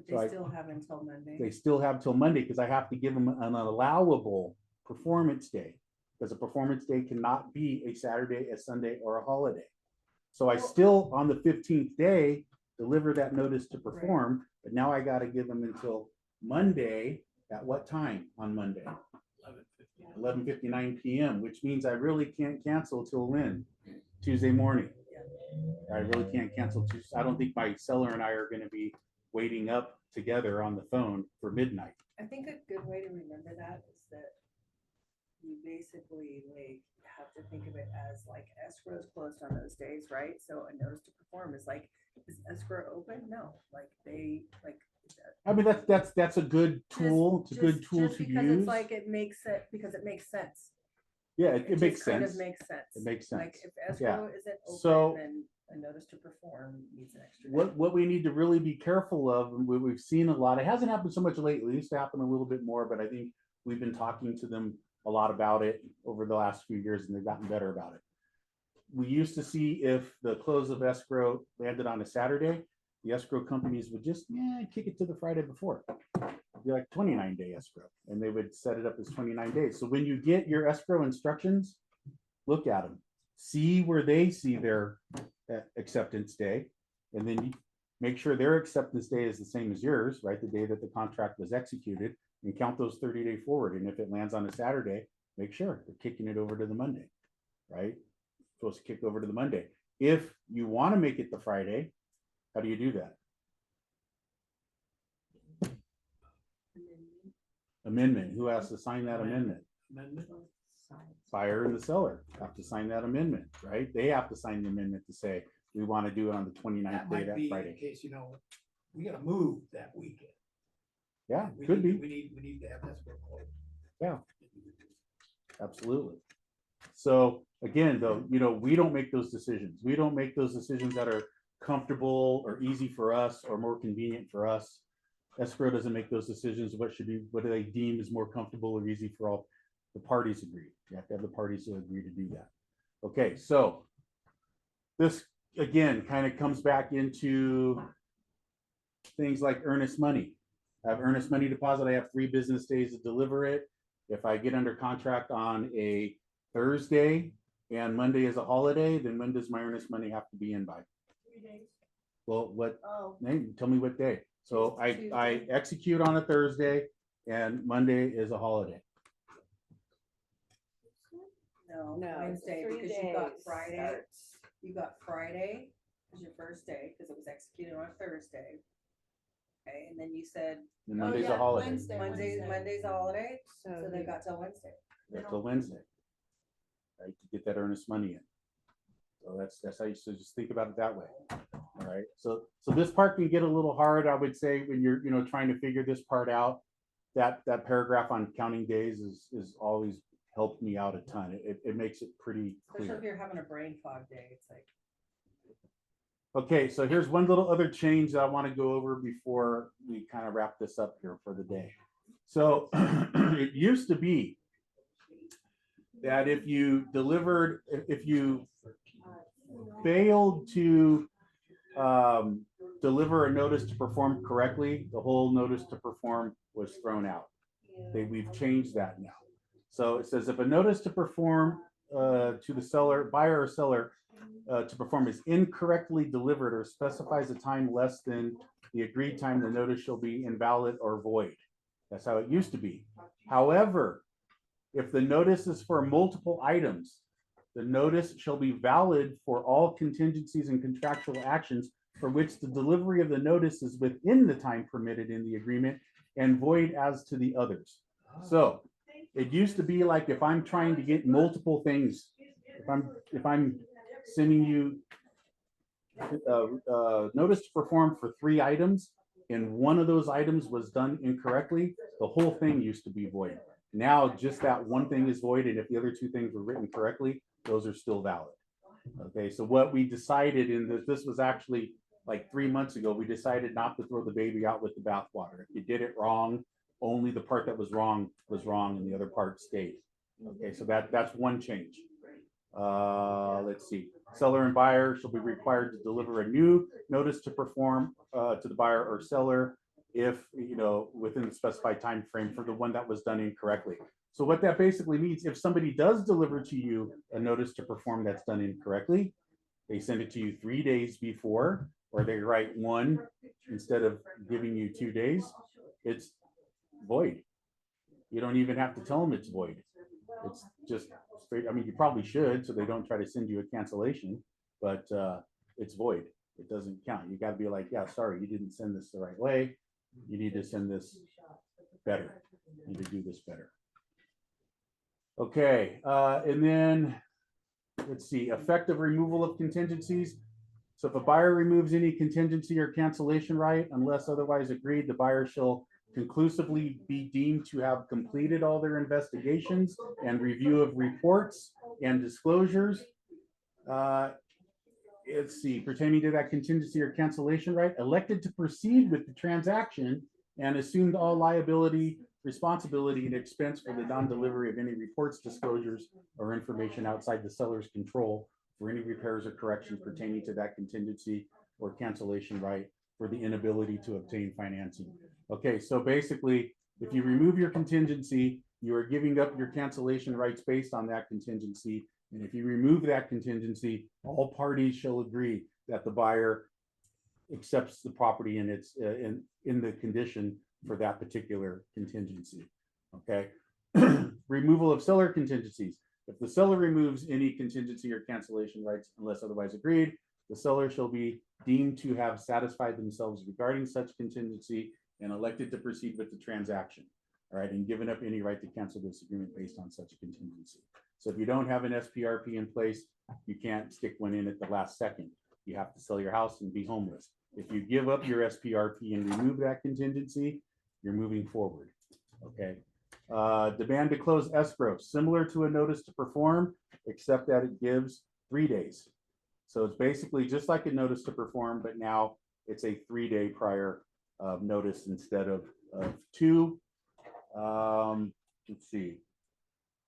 They So still have until Monday. They still have till Monday because I have to give them an allowable performance day because a performance day cannot be a Saturday, a Sunday, or a holiday. So I still, on the 15th day, deliver that notice to perform, but now I got to give them until Monday. At what time on Monday? 11:59 p.m., which means I really can't cancel till when? Tuesday morning. I really can't cancel Tuesday. I don't think my seller and I are going to be waiting up together on the phone for midnight. I think a good way to remember that is that you basically like have to think of it as like escrow is closed on those days, right? So a notice to perform is like, is escrow open? No, like they like. I mean, that's a good tool. It's a good tool to because use. it's like it makes it because it makes sense. Yeah, it just makes kind sense. of makes sense. It makes Like sense. if escrow isn't So- open, then a notice to perform needs an extra. day. What we need to really be careful of, and we've seen a lot, it hasn't happened so much lately, it used to happen a little bit more, but I think we've been talking to them a lot about it over the last few years and they've gotten better about it. We used to see if the close of escrow landed on a Saturday, the escrow companies would just kick it to the Friday before. It'd be like 29-day escrow, and they would set it up as 29 days. So when you get your escrow instructions, look at them, see where they see their acceptance day, and then you make sure their acceptance day is the same as yours, right? The day that the contract was executed, and count those 30-day forward. And if it lands on a Saturday, make sure they're kicking it over to the Monday, right? Supposed to kick over to the Monday. If you want to make it the Friday, how do you do that? Amendment. Who has to sign that amendment? Buyer and the seller have to sign that amendment, right? They have to sign the amendment to say, we want to do it on the 29th That day, might that be in Friday. case, we gotta move that weekend. Yeah, We could need- be. We need to have that sort of closed. Yeah. Absolutely. So again, though, we don't make those decisions. We don't make those decisions that are comfortable or easy for us or more convenient for us. Escrow doesn't make those decisions. What do they deem is more comfortable or easy for all the parties agree. You have to have the parties to agree to do that. Okay, so this again kind of comes back into things like earnest money. I have earnest money deposit. I have 3 business days to deliver it. If I get under contract on a Thursday and Monday is a holiday, then when does my earnest money have to be in by? 3 days. Well, what, Oh, name, tell me what day. So I Tuesday. execute on a Thursday and Monday is a holiday. no, No, Wednesday, 3 because you got days Friday, starts. you got Friday as your first day, because it was executed on a Thursday. Okay, and then you said And Monday's a holiday. Monday's a holiday, so So they you- got till Wednesday. Until Wednesday. Right, to get that earnest money in. So that's how you, so just think about it that way. All right, so this part can get a little hard, I would say, when you're, trying to figure this part out. That paragraph on counting days is always helped me out a ton. It makes it pretty Especially if clear. you're having a brain fog day, it's like, Okay, so here's one little other change that I want to go over before we kind of wrap this up here for the day. So it used to be that if you failed to deliver a notice to perform correctly, the whole notice to perform was thrown out. We've changed that now. So it says if a notice to perform to the seller, buyer or seller to perform is incorrectly delivered or specifies a time less than the agreed time, the notice shall be invalid or void. That's how it used to be. However, if the notice is for multiple items, the notice shall be valid for all contingencies and contractual actions for which the delivery of the notice is within the time permitted in the agreement and void as to the others. So it used to be like if I'm trying to get multiple things, if I'm sending you notice to perform for 3 items and one of those items was done incorrectly, the whole thing used to be void. Now just that one thing is void, and if the other 2 things were written correctly, those are still valid. Okay, so what we decided this was actually like 3 months ago, we decided not to throw the baby out with the bathwater. If you did it wrong, only the part that was wrong and the other part stayed. Okay, so that's one change. Let's see. Seller and buyer shall be required to deliver a new notice to perform to the buyer or seller if, within the specified time frame for the one that was done incorrectly. So what that basically means, if somebody does deliver to you a notice to perform that's done incorrectly, they send it to you 3 days before, or they write 1 instead of giving you 2 days, it's void. You don't even have to tell them it's void. It's just straight. I mean, you probably should, so they don't try to send you a cancellation, but it's void. It doesn't count. You got to be like, yeah, sorry, you didn't send this the right way. You need to send this better. You need to do this better. Okay, and then let's see, effective removal of contingencies. So if a buyer removes any contingency or cancellation right, unless otherwise agreed, the buyer shall conclusively be deemed to have completed all their investigations and review of reports and disclosures. Let's see, pertaining to that contingency or cancellation right, elected to proceed with the transaction and assumed all liability, responsibility, and expense for the non-delivery of any reports, disclosures, or information outside the seller's control for any repairs or corrections pertaining to that contingency or cancellation right for the inability to obtain financing. Okay, so basically, if you remove your contingency, you are giving up your cancellation rights based on that contingency. And if you remove that contingency, all parties shall agree that the buyer accepts the property in its in the condition for that particular contingency. Okay. Removal of seller contingencies. If the seller removes any contingency or cancellation rights unless otherwise agreed, the seller shall be deemed to have satisfied themselves regarding such contingency and elected to proceed with the transaction. All right, and given up any right to cancel this agreement based on such contingency. So if you don't have an SPRP in place, you can't stick one in at the last second. You have to sell your house and be homeless. If you give up your SPRP and remove that contingency, you're moving forward. Okay. Demand to close escrow, similar to a notice to perform, except that it gives 3 days. So it's basically just like a notice to perform, but now it's a 3-day prior notice instead of 2. Let's see.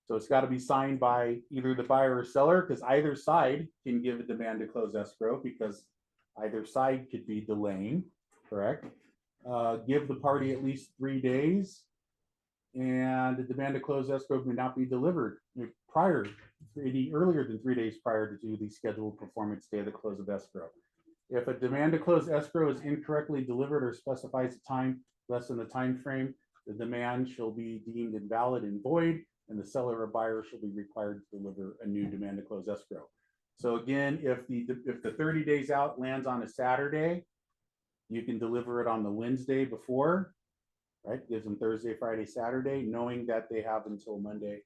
So it's got to be signed by either the buyer or seller, because either side can give a demand to close escrow, because either side could be delaying, correct? give the party at least 3 days. And the demand to close escrow may not be delivered prior, any earlier than 3 days prior to the scheduled performance day of the close of escrow. If a demand to close escrow is incorrectly delivered or specifies a time less than the time frame, the demand shall be deemed invalid and void, and the seller or buyer shall be required to deliver a new demand to close escrow. So again, if the 30 days out lands on a Saturday, you can deliver it on the Wednesday before, right? Gives them Thursday, Friday, Saturday, knowing that they have until Monday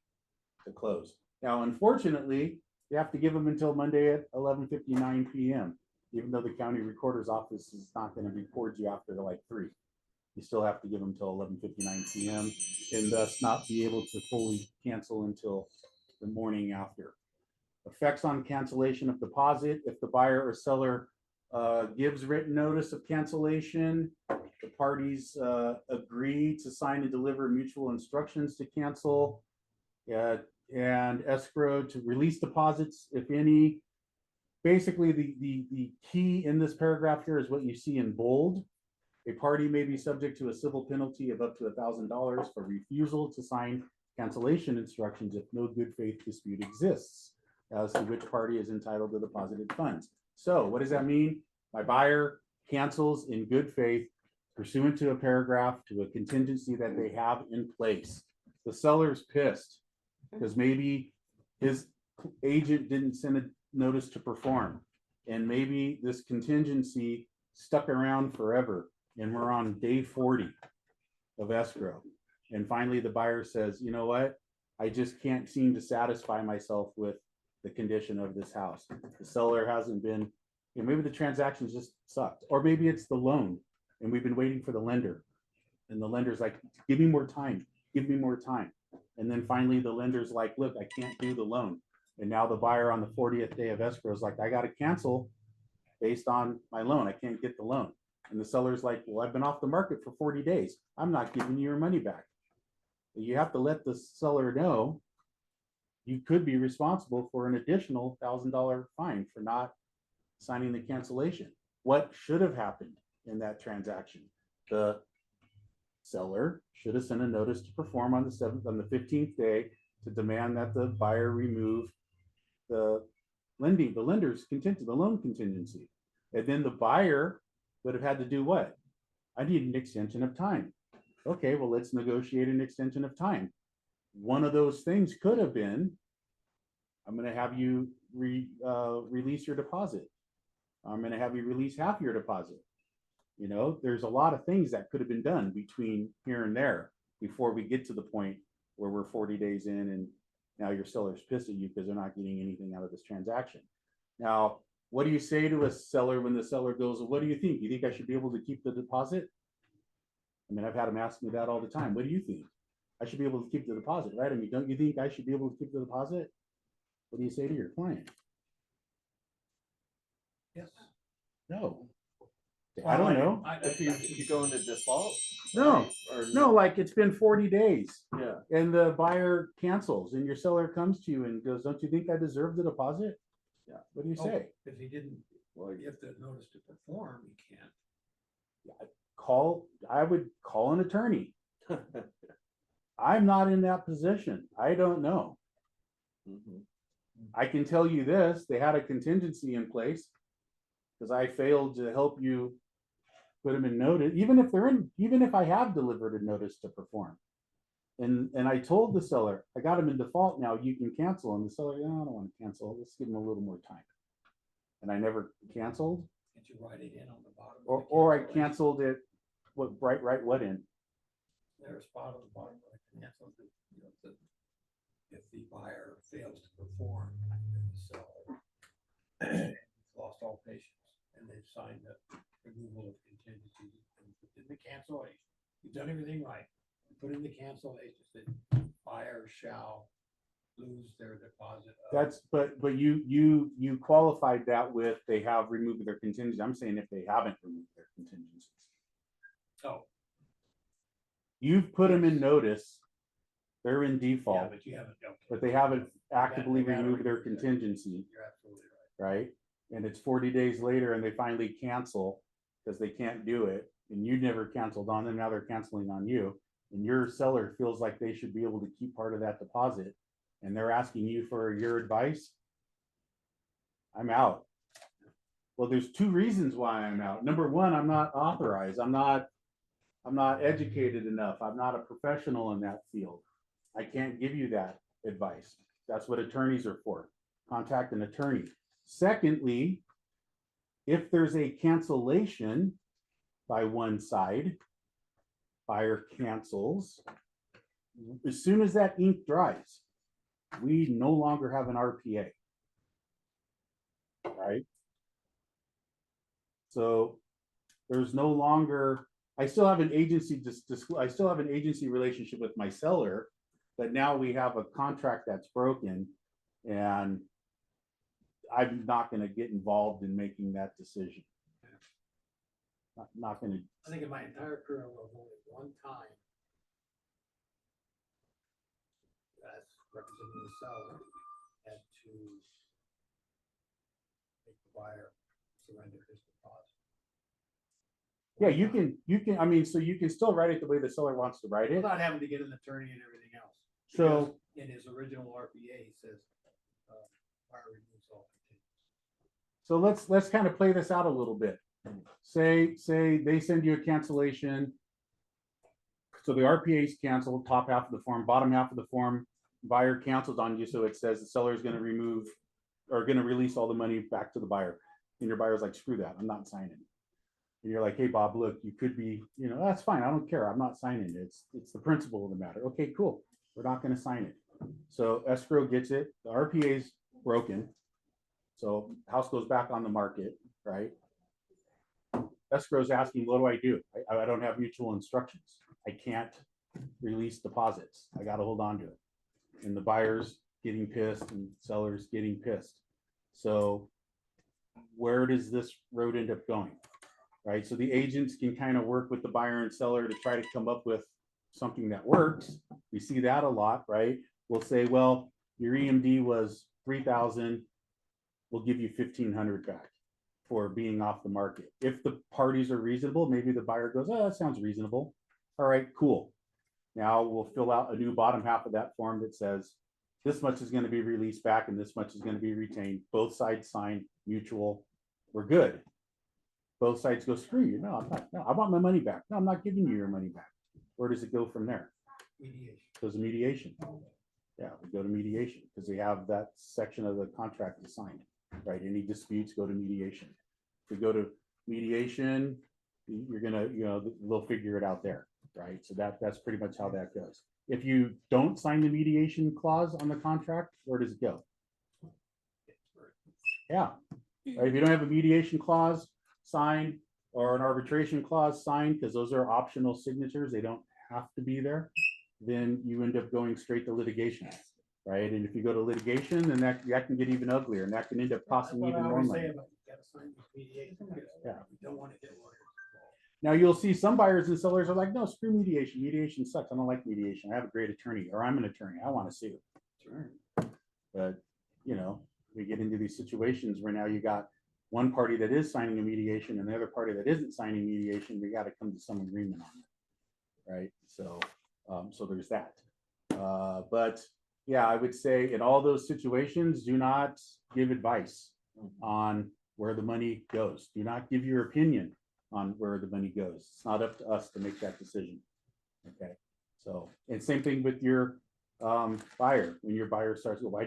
to close. Now, unfortunately, you have to give them until Monday at 11:59 p.m. Even though the county recorder's office is not going to record you after like 3. You still have to give them till 11:59 p.m. and thus not be able to fully cancel until the morning after. Effects on cancellation of deposit. If the buyer or seller gives written notice of cancellation, the parties agree to sign and deliver mutual instructions to cancel, and escrow to release deposits, if any. Basically, the key in this paragraph here is what you see in bold. A party may be subject to a civil penalty of up to $1,000 for refusal to sign cancellation instructions if no good faith dispute exists as to which party is entitled to deposited funds. So what does that mean? My buyer cancels in good faith pursuant to a paragraph to a contingency that they have in place. The seller's pissed because maybe his agent didn't send a notice to perform, and maybe this contingency stuck around forever, and we're on day 40 of escrow. And finally, the buyer says, you know what? I just can't seem to satisfy myself with the condition of this house. The seller hasn't been, maybe the transactions just sucked, or maybe it's the loan and we've been waiting for the lender, and the lender's like, give me more time, give me more time. And then finally the lender's like, look, I can't do the loan. And now the buyer on the 40th day of escrow is like, I got to cancel based on my loan. I can't get the loan. And the seller's like, well, I've been off the market for 40 days. I'm not giving you your money back. You have to let the seller know you could be responsible for an additional $1,000 fine for not signing the cancellation. What should have happened in that transaction? The seller should have sent a notice to perform on the 15th day to demand that the buyer remove the lender's contingency, the loan contingency. And then the buyer would have had to do what? I need an extension of time. Okay, well, let's negotiate an extension of time. One of those things could have been, I'm going to have you release your deposit. I'm going to have you release half your deposit. You know, there's a lot of things that could have been done between here and there before we get to the point where we're 40 days in and now your seller's pissed at you because they're not getting anything out of this transaction. Now, what do you say to a seller when the seller goes, well, what do you think? You think I should be able to keep the deposit? I mean, I've had them ask me that all the time. What do you think? I should be able to keep the deposit, right? I mean, don't you think I should be able to keep the deposit? What do you say to your client? Yes. No. I don't know. If you go into default? No, right? Or no, like it's been 40 days Yeah. and the buyer cancels and your seller comes to you and goes, don't you think I deserve the deposit? Yeah. What do you Oh, say? If he didn't, well, you have to notice to perform, he can't. I would call an attorney. I'm not in that position. I don't know. Mhm. I can tell you this, they had a contingency in place because I failed to help you put them in notice, even if I have delivered a notice to perform. And I told the seller, I got him in default now, you can cancel. And the seller, yeah, I don't want to cancel. Let's give him a little more time. And I never canceled. Can't you write it in on the bottom? of the Or I cancellation? canceled it, right what in? There's a spot on the bottom where I cancel the, you know, if the buyer fails to perform, then the seller lost all patience and they've signed the removal of contingency and put in the cancellation. You've done everything right. Put in the cancellation that buyer shall lose their deposit. That's, but you qualified that with they have removed their contingency. I'm saying if they haven't removed their contingencies. Oh, You've put them in notice, they're in yeah, default, but you haven't. but they haven't actively They gotta removed their remove that. contingency, You're absolutely right. right? And it's 40 days later and they finally cancel because they can't do it. and you never canceled on them, now they're canceling on you, and your seller feels like they should be able to keep part of that deposit, and they're asking you for your advice, I'm out. Well, there's two reasons why I'm out. Number one, I'm not authorized. I'm not educated enough. I'm not a professional in that field. I can't give you that advice. That's what attorneys are for. Contact an attorney. Secondly, if there's a cancellation by one side, buyer cancels, as soon as that ink dries, we no longer have an RPA. Right? So there's no longer, I still have an agency, I still have an agency relationship with my seller, but now we have a contract that's broken, and I'm not going to get involved in making that decision. Not going to. I think in my entire career, of only one time as representing the seller had to make the buyer surrender his deposit. Yeah, you can, I mean, so you can still write it the way the seller wants to write it. Without having to get an attorney and everything else. So Because in his original RPA, he says, buyer removes all continuance. So let's kind of play this out a little bit. Say they send you a cancellation. So the RPA is canceled, top half of the form, bottom half of the form, buyer cancels on you. So it says the seller is going to remove or going to release all the money back to the buyer. And your buyer's like, screw that, I'm not signing. And you're like, hey, Bob, look, you could be, you know, that's fine. I don't care. I'm not signing it. It's the principle of the matter. Okay, cool. We're not going to sign it. So escrow gets it. The RPA is broken. So house goes back on the market, right? Escrow's asking, what do I do? I don't have mutual instructions. I can't release deposits. I got to hold on to it. And the buyer's getting pissed and sellers getting pissed. So where does this road end up going? Right? So the agents can kind of work with the buyer and seller to try to come up with something that works. We see that a lot, right? We'll say, well, your EMD was 3,000. We'll give you 1,500 back for being off the market. If the parties are reasonable, maybe the buyer goes, oh, that sounds reasonable. All right, cool. Now we'll fill out a new bottom half of that form that says this much is going to be released back and this much is going to be retained. Both sides sign mutual. We're good. Both sides go, screw you. No, I'm not. No, I want my money back. No, I'm not giving you your money back. Where does it go from there? Mediation. Goes to mediation. Yeah, we go to mediation because we have that section of the contract assigned, right? Any disputes go to mediation. If we go to mediation, you're gonna, you know, they'll figure it out there, right? So that's pretty much how that goes. If you don't sign the mediation clause on the contract, where does it go? Yeah, right? If you don't have a mediation clause signed or an arbitration clause signed, because those are optional signatures, they don't have to be there, then you end up going straight to litigation, right? And if you go to litigation, then that can get even uglier, and that can end up costing even more money. Yeah. We don't want to get lawyers. Now you'll see some buyers and sellers are like, no, screw mediation. Mediation sucks. I don't like mediation. I have a great attorney, or I'm an attorney. I want to sue. Sure. But you know, we get into these situations where now you got one party that is signing a mediation and the other party that isn't signing mediation. We got to come to some agreement on it, right? So, so there's that. But yeah, I would say in all those situations, do not give advice on where the money goes. Do not give your opinion on where the money goes. It's not up to us to make that decision. Okay. So, and same thing with your buyer. When your buyer starts, well,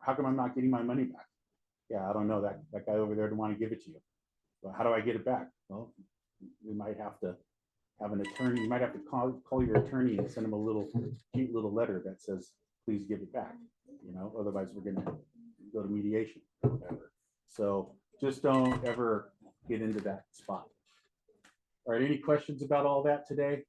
how come I'm not getting my money back? Yeah, I don't know. That guy over there didn't want to give it to you. Well, how do I get it back? Well, we might have to have an attorney. You might have to call your attorney and send him a cute little letter that says, please give it back. You know, otherwise we're going to go to mediation or whatever. So just don't ever get into that spot. All right, any questions about all that today?